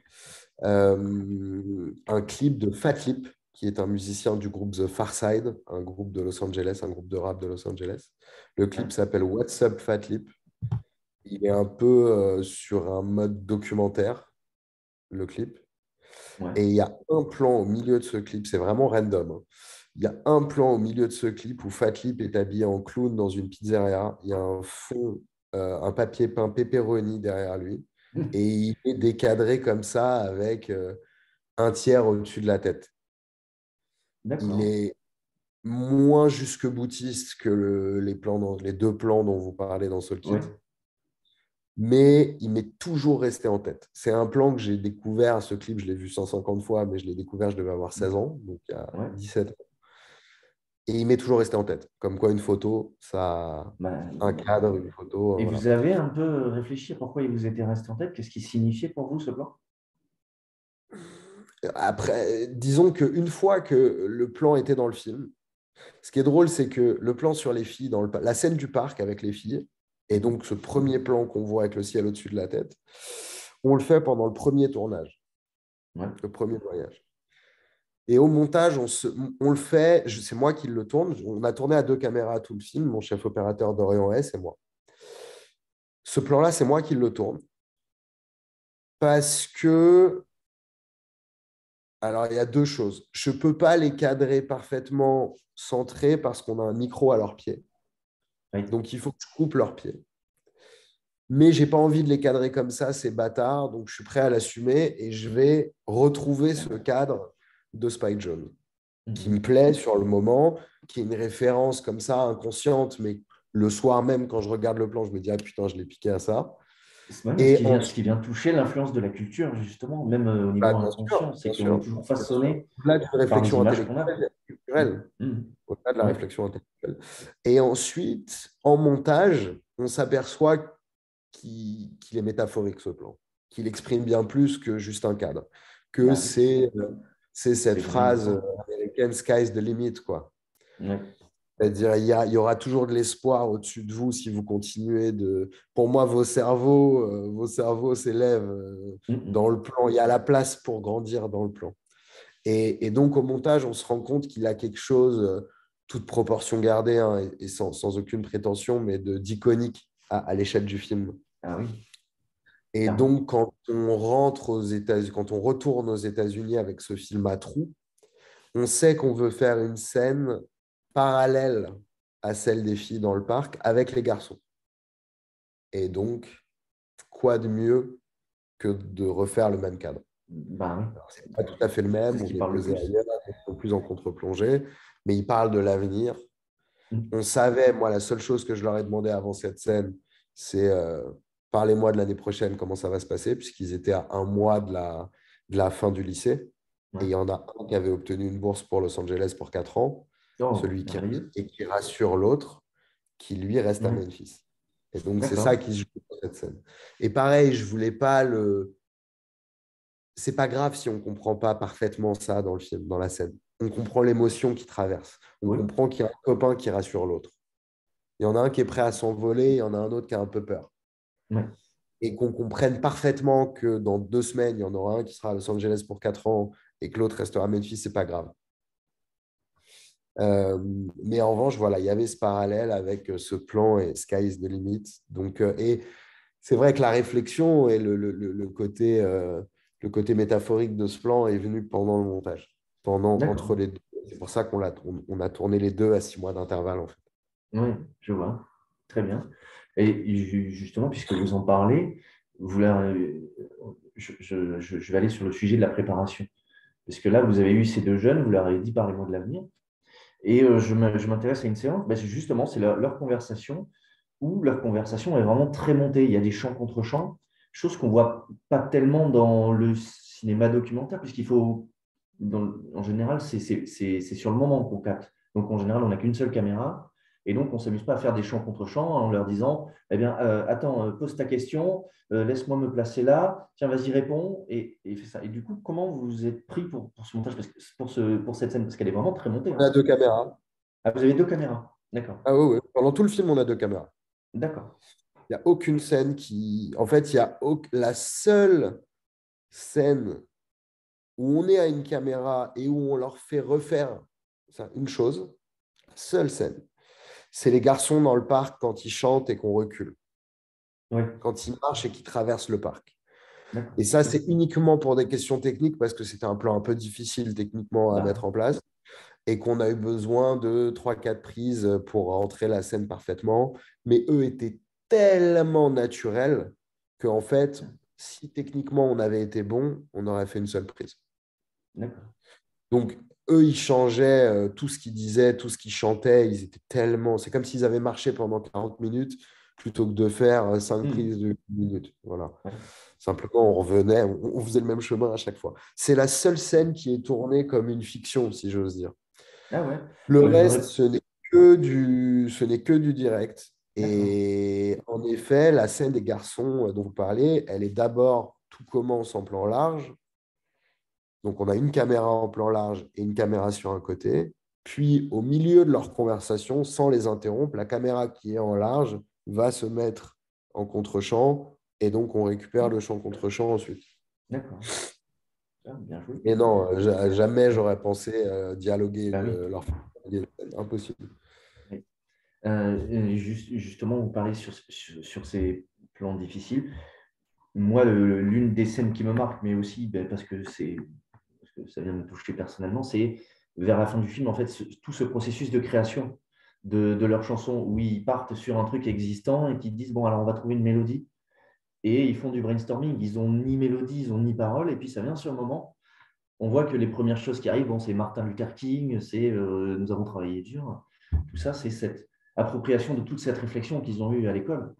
Un clip de Fat Lip, qui est un musicien du groupe The Pharcyde, un groupe de Los Angeles, un groupe de rap de Los Angeles. Le Ouais. clip s'appelle What's Up Fat Lip. Il est un peu sur un mode documentaire, le clip. Ouais. Et il y a un plan au milieu de ce clip, c'est vraiment random, hein. Il y a un plan au milieu de ce clip où Fat Lip est habillé en clown dans une pizzeria. Il y a un fond, un papier peint pepperoni derrière lui. Et il est décadré comme ça avec un tiers au-dessus de la tête. Il D'accord. est moins jusque-boutiste que les deux plans dont vous parlez dans Soul Kit, Ouais. mais il m'est toujours resté en tête. C'est un plan que j'ai découvert, ce clip, je l'ai vu 150 fois, mais je l'ai découvert, je devais avoir 16 ans, donc il y a Ouais. 17 ans. Et il m'est toujours resté en tête. Comme quoi, une photo, ça Bah, a un cadre, une photo, et voilà. vous avez un peu réfléchi à pourquoi il vous était resté en tête? Qu'est-ce qui signifiait pour vous ce plan? Après, disons qu'une fois que le plan était dans le film, ce qui est drôle, c'est que le plan sur les filles, la scène du parc avec les filles, et Mhm. donc ce premier plan qu'on voit avec le ciel au-dessus de la tête, on le fait pendant le premier tournage, Ouais. le premier voyage. Et au montage, on le fait, c'est moi qui le tourne. On a tourné à 2 caméras tout le film, mon chef opérateur Dorian S et moi. Ce plan-là, c'est moi qui le tourne. Parce que, alors il y a deux choses. Je ne peux pas les cadrer parfaitement centrés parce qu'on a un micro à leurs pieds. Oui. Donc il faut que je coupe leurs pieds. Mais je n'ai pas envie de les cadrer comme ça, ces bâtards. Donc je suis prêt à l'assumer et je vais retrouver ce cadre de Spike Jonze, qui me Mhm. plaît sur le moment, qui est une référence comme ça, inconsciente, mais le soir même, quand je regarde le plan, je me dis, ah putain, je l'ai piqué à ça. Mais Et ce ensuite, qui vient toucher l'influence de la culture, justement, même au niveau bah, bien sûr, inconscient, c'est bien qu'on est sûr, toujours bien sûr. façonné Au-delà d'une par les réflexion images qu'on a. intellectuelle, Mhm. culturelle, Mhm. au-delà de la Ouais. réflexion intellectuelle. Et ensuite, en montage, on s'aperçoit qu'il est métaphorique, ce plan, qu'il exprime bien plus que juste un cadre, que Bah oui, c'est c'est cette exactement phrase ça. américaine, sky's the limit, quoi. Ouais. C'est-à-dire, il y aura toujours de l'espoir au-dessus de vous si vous continuez de. Pour moi, vos cerveaux s'élèvent dans Mhm. le plan. Il y a la place pour grandir dans le plan. Et donc, au montage, on se rend compte qu'il a quelque chose, toute proportion gardée, hein, et sans aucune prétention, mais d'iconique à l'échelle du film. Ah oui, Et clairement. donc, quand on rentre aux États-Unis, quand on retourne aux États-Unis avec ce film à trous, on sait qu'on veut faire une scène parallèle à celle des filles dans le parc avec les garçons. Et donc, quoi de mieux que de refaire le même cadre? Bah oui, Alors, c'est pas tout à fait le c'est même, ce on qui est parle le posé plus. ailleurs, on est plus en contre-plongée, mais il parle de l'avenir. Mhm. On savait, moi, la seule chose que je leur ai demandé avant cette scène, c'est parlez-moi de l'année prochaine, comment ça va se passer, puisqu'ils étaient à un mois de la fin du lycée. Et Ouais. il y en a un qui avait obtenu une bourse pour Los Angeles pour 4 ans, Oh, celui qui merveilleux. et qui rassure l'autre, qui lui reste à Ouais. Memphis. Et donc, c'est ça D'accord. qui se joue dans cette scène. Et pareil, je voulais pas le. C'est pas grave si on comprend pas parfaitement ça dans le film, dans la scène. On comprend l'émotion qui traverse. On Oui. comprend qu'il y a un copain qui rassure l'autre. Il y en a un qui est prêt à s'envoler, il y en a un autre qui a un peu peur. Ouais. Et qu'on comprenne parfaitement que dans 2 semaines, il y en aura un qui sera à Los Angeles pour 4 ans et que l'autre restera à Memphis, c'est pas grave. Euh, mais en revanche, voilà, il y avait ce parallèle avec ce plan et Sky is the limit. Donc, et c'est vrai que la réflexion et le côté métaphorique de ce plan est venu pendant le montage, entre D'accord. les deux. C'est pour ça on a tourné les deux à 6 mois d'intervalle, en fait. Oui, je vois. Très bien. Et justement, puisque vous en parlez, vous je vais aller sur le sujet de la préparation. Parce que là, vous avez eu ces deux jeunes, vous leur avez dit parlez-moi de l'avenir. Et je m'intéresse à une séance, ben, justement, c'est leur conversation, où leur conversation est vraiment très montée. Il y a des chants contre chants, chose qu'on ne voit pas tellement dans le cinéma documentaire, puisqu'il faut, en général, c'est sur le moment qu'on capte. Donc, en général, on n'a qu'une seule caméra. Et donc, on ne s'amuse pas à faire des champs contre champs en leur disant, eh bien, attends, pose ta question, laisse-moi me placer là, tiens, vas-y, réponds, et fais ça. Et du coup, comment vous vous êtes pris pour ce montage, pour cette scène, parce qu'elle est vraiment très montée, On hein. a deux caméras. Ah, vous avez deux caméras. D'accord. Ah oui, oui. Pendant tout le film, on a deux caméras. D'accord. Il n'y a aucune scène qui. En fait, il y a la seule scène où on est à une caméra et où on leur fait refaire une chose, seule scène, c'est les garçons dans le parc quand ils chantent et qu'on recule, Oui, quand ils marchent et qu'ils traversent le parc. d'accord. Et ça, c'est uniquement pour des questions techniques parce que c'était un plan un peu difficile techniquement à mettre Bah, en place et qu'on a eu besoin de 3-4 prises pour rentrer la scène parfaitement. Mais eux étaient tellement naturels qu'en fait, si techniquement on avait été bon, on aurait fait une seule prise. d'accord. Donc, eux, ils changeaient tout ce qu'ils disaient, tout ce qu'ils chantaient. Ils étaient tellement. C'est comme s'ils avaient marché pendant 40 minutes plutôt que de faire 5 Mhm. prises de 1 minute. Voilà. Ouais. Simplement, on revenait, on faisait le même chemin à chaque fois. C'est la seule scène qui est tournée comme une fiction, si j'ose dire. Ah ouais. Le Moi, reste, j'aurais. ce n'est que du direct. D'accord. Et en effet, la scène des garçons dont vous parlez, elle est d'abord, tout commence en plan large. Donc, on a une caméra en plan large et une caméra sur un côté. Puis, au milieu de leur conversation, sans les interrompre, la caméra qui est en large va se mettre en contre-champ. Et donc, on récupère le champ contre-champ ensuite. D'accord. Ah, bien joué. Et non, jamais j'aurais pensé dialoguer Bah oui. leur impossible. Oui. Justement, vous parlez sur ces plans difficiles. Moi, l'une des scènes qui me marque, mais aussi ben, parce que ça vient de me toucher personnellement, c'est vers la fin du film, en fait, tout ce processus de création de leur chanson, où ils partent sur un truc existant et qui disent, bon, alors on va trouver une mélodie. Et ils font du brainstorming. Ils n'ont ni mélodie, ils n'ont ni parole. Et puis, ça vient sur le moment. On voit que les premières choses qui arrivent, bon, c'est Martin Luther King, c'est nous avons travaillé dur. Tout ça, c'est cette appropriation de toute cette réflexion qu'ils ont eue à l'école.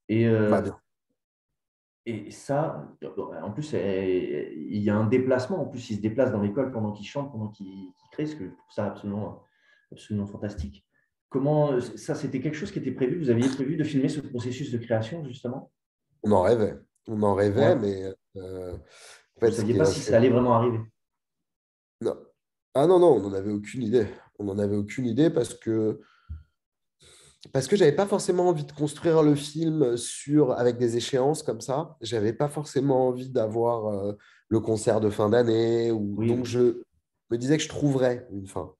Et, Bah, euh, bien. et ça, en plus, il y a un déplacement. En plus, ils se déplacent dans l'école pendant qu'ils chantent, pendant qu'ils créent, ce que je trouve ça absolument fantastique. Comment ça, c'était quelque chose qui était prévu? Vous aviez prévu de filmer ce processus de création, justement? On en rêvait. On en rêvait, Ouais. mais en Vous fait, ne ce saviez qui est pas si assez. ça allait vraiment arriver. Non. Ah non, non, on n'en avait aucune idée. On n'en avait aucune idée parce que j'avais pas forcément envie de construire le film avec des échéances comme ça. J'avais pas forcément envie d'avoir le concert de fin d'année. Oui, Donc, oui. je me disais que je trouverais une fin.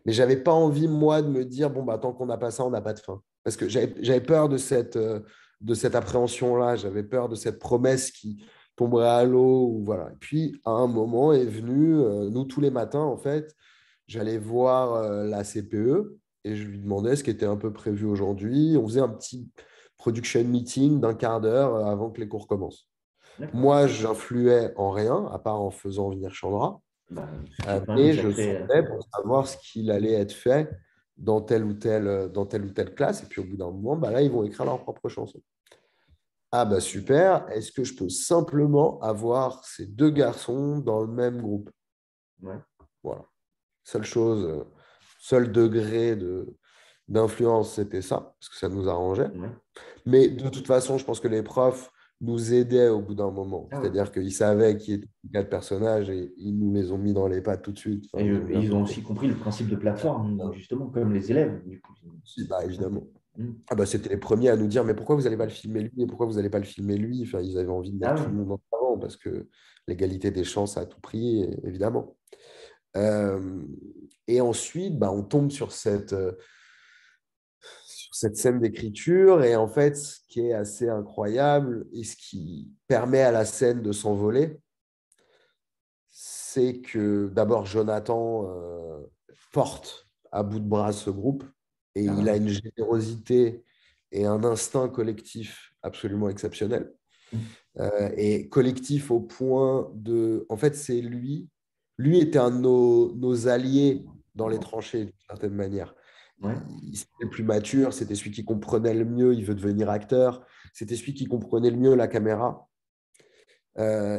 Mais j'avais pas envie, moi, de me dire, bon, bah, tant qu'on n'a pas ça, on n'a pas de fin. Parce que j'avais peur de cette appréhension-là. J'avais peur de cette promesse qui tomberait à l'eau. Ou voilà. Et puis, à un moment est venu, nous, tous les matins, en fait, j'allais voir la CPE et je lui demandais ce qui était un peu prévu aujourd'hui. On faisait un petit production meeting d'un quart d'heure avant que les cours commencent. D'accord. Moi, j'influais en rien, à part en faisant venir Chandra, Bah, ce qui est quand même une mais je sacrée. sondais pour savoir ce qu'il allait être fait dans telle ou telle classe. Et puis au bout d'un moment, bah là, ils vont écrire leur propre chanson. Ah bah super, est-ce que je peux simplement avoir ces deux garçons dans le même groupe? Ouais, Voilà. Seule chose, seul degré d'influence, c'était ça, parce que ça nous arrangeait. ouais. Mais de toute façon, je pense que les profs nous aidaient au bout d'un moment. Ah ouais. C'est-à-dire qu'ils savaient qui étaient les quatre personnages et ils nous les ont mis dans les pattes tout de suite. Enfin, Et ils ont bien ils ont compris. aussi compris le principe de plateforme, justement, comme les élèves, du coup. Si, bah, évidemment. Mm. Ah bah, c'était les premiers à nous dire, mais pourquoi vous n'allez pas le filmer lui et pourquoi vous n'allez pas le filmer lui? Enfin, ils avaient envie de Ah mettre tout oui. le monde en avant parce que l'égalité des chances à tout prix, évidemment. Euh, et ensuite, bah, on tombe sur cette scène d'écriture. Et en fait, ce qui est assez incroyable et ce qui permet à la scène de s'envoler, c'est que d'abord, Jonathan porte à bout de bras ce groupe et Ah il ouais. a une générosité et un instinct collectif absolument exceptionnel. Mm. Et collectif au point de... En fait, c'est lui. Lui était un de nos alliés dans les tranchées, d'une certaine manière. Ouais. C'était le plus mature, c'était celui qui comprenait le mieux, il veut devenir acteur, c'était celui qui comprenait le mieux la caméra.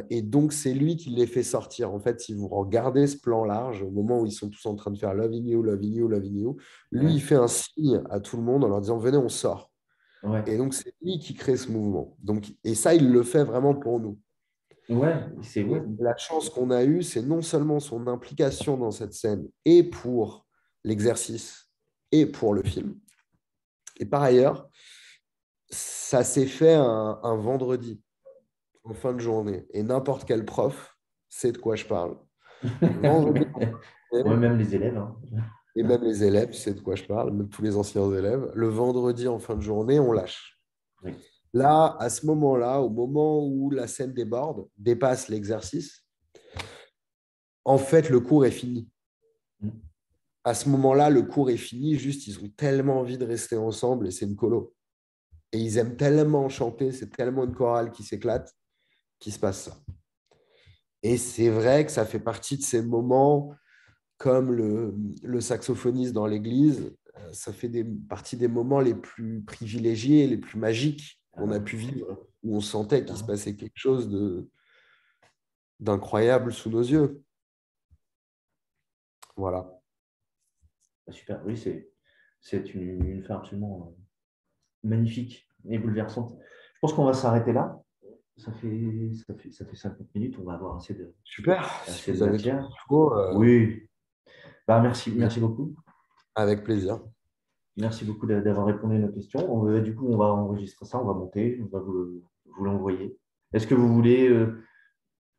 Et donc, c'est lui qui les fait sortir. En fait, si vous regardez ce plan large, au moment où ils sont tous en train de faire Loving You, Loving You, Loving You, lui, il fait un signe à tout le monde en leur disant, venez, on sort. Ouais. Et donc, c'est lui qui crée ce mouvement. Donc, et ça, il le fait vraiment pour nous. Ouais, c'est Et ouais. la chance qu'on a eue, c'est non seulement son implication dans cette scène et pour l'exercice et pour le film. Et par ailleurs, ça s'est fait un vendredi en fin de journée. Et n'importe quel prof sait de quoi je parle. Vendredi, Ouais, même les élèves. Hein. et même les élèves savent de quoi je parle, même tous les anciens élèves. Le vendredi en fin de journée, on lâche. Oui. Là, à ce moment-là, au moment où la scène déborde, dépasse l'exercice, en fait, le cours est fini. Mm. À ce moment-là, le cours est fini, juste ils ont tellement envie de rester ensemble et c'est une colo. Et ils aiment tellement chanter, c'est tellement une chorale qui s'éclate, qu'il se passe ça. Et c'est vrai que ça fait partie de ces moments comme le saxophoniste dans l'église, ça fait partie des moments les plus privilégiés, les plus magiques qu'on a pu vivre, où on sentait qu'il se passait quelque chose d'incroyable sous nos yeux. Voilà. Super. Oui, c'est une fin absolument magnifique et bouleversante. Je pense qu'on va s'arrêter là. Ça fait 50 minutes. On va avoir Super. Si assez de vous avez tout ce matière. qu'il faut, Oui. Bah, merci beaucoup. avec plaisir. Merci beaucoup d'avoir répondu à nos questions. Du coup, on va enregistrer ça, on va monter, on va vous l'envoyer. Est-ce que vous voulez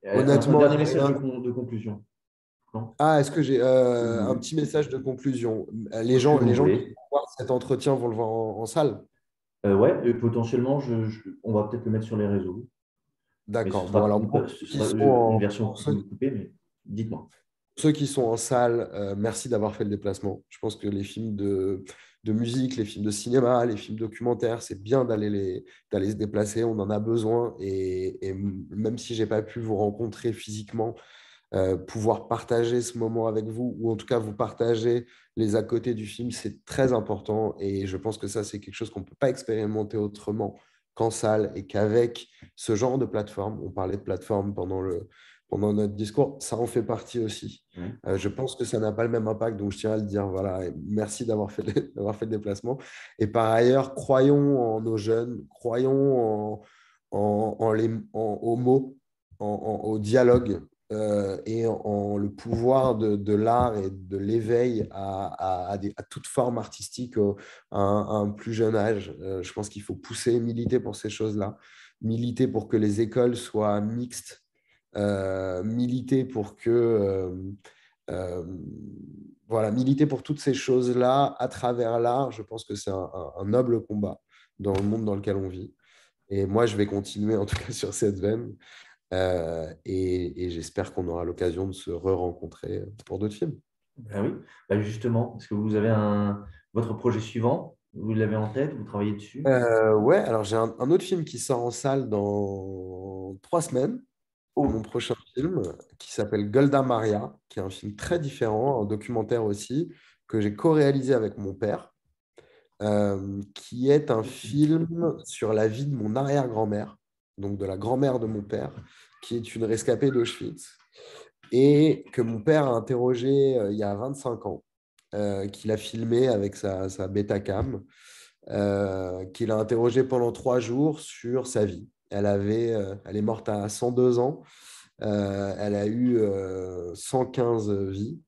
un Honnêtement, dernier message de conclusion? Non? est-ce que j'ai un Oui. petit message de conclusion? Ce que vous Les gens qui voulez. vont voir cet entretien vont le voir en salle. Ouais, et potentiellement, on va peut-être le mettre sur les réseaux. Mais D'accord. Bon, alors, ce sera une version coupée, mais dites-moi. ceux qui sont en salle, merci d'avoir fait le déplacement. Je pense que les films de musique, les films de cinéma, les films documentaires, c'est bien d'aller se déplacer. On en a besoin. Et même si je n'ai pas pu vous rencontrer physiquement, pouvoir partager ce moment avec vous, ou en tout cas vous partager les à côté du film, c'est très important. Et je pense que ça, c'est quelque chose qu'on ne peut pas expérimenter autrement qu'en salle et qu'avec ce genre de plateforme. On parlait de plateforme pendant notre discours, ça en fait partie aussi. Oui. Je pense que ça n'a pas le même impact, donc je tiens à le dire. Voilà, et merci d'avoir fait le déplacement. Et par ailleurs, croyons en nos jeunes, croyons aux mots, au dialogue et en le pouvoir de l'art et de l'éveil à toute forme artistique à un plus jeune âge. Je pense qu'il faut pousser, militer pour ces choses-là, militer pour que les écoles soient mixtes, militer pour que euh, voilà, militer pour toutes ces choses-là à travers l'art. Je pense que c'est un noble combat dans le monde dans lequel on vit. Et moi, je vais continuer en tout cas sur cette veine. Et j'espère qu'on aura l'occasion de se re-rencontrer pour d'autres films. Ben oui, ben justement, est-ce que vous avez votre projet suivant? Vous l'avez en tête? Vous travaillez dessus? Ouais, alors j'ai un autre film qui sort en salle dans 3 semaines, mon Oh, prochain film, qui s'appelle Golda Maria, qui est un film très différent, un documentaire aussi, que j'ai co-réalisé avec mon père, qui est un film sur la vie de mon arrière-grand-mère, donc de la grand-mère de mon père, qui est une rescapée d'Auschwitz, et que mon père a interrogé il y a 25 ans, qu'il a filmé avec sa Betacam, qu'il a interrogé pendant 3 jours sur sa vie. Elle est morte à 102 ans, elle a eu 115 vies.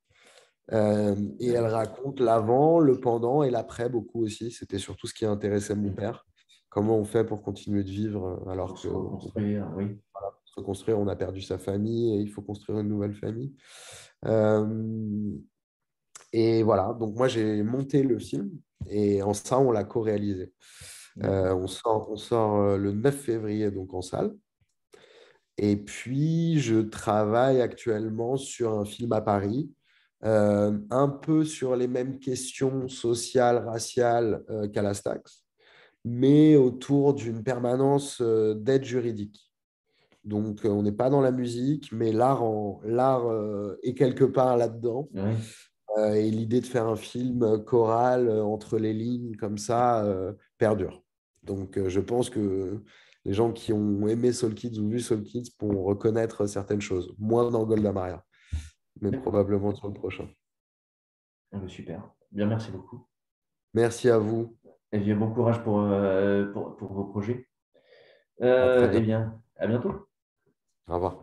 Et elle raconte l'avant, le pendant et l'après beaucoup aussi. C'était surtout ce qui intéressait mon père. Comment on fait pour continuer de vivre alors pour que se reconstruire, oui. se reconstruire, on a perdu sa famille et il faut construire une nouvelle famille. Euh, et voilà, donc moi j'ai monté le film et en ça on l'a co-réalisé. On sort le 9 février donc en salle. Et puis je travaille actuellement sur un film à Paris, un peu sur les mêmes questions sociales, raciales qu'Alastax, mais autour d'une permanence d'aide juridique. Donc, on n'est pas dans la musique, mais l'art est quelque part là-dedans. Oui. Et l'idée de faire un film choral entre les lignes comme ça perdure. Donc, je pense que les gens qui ont aimé Soul Kids ou vu Soul Kids pourront reconnaître certaines choses. Moins dans Golda Maria, mais probablement sur le prochain. Super. Bien, merci beaucoup. Merci à vous. Et bien, bon courage pour vos projets. À très Eh bientôt. bien, à bientôt. Au revoir.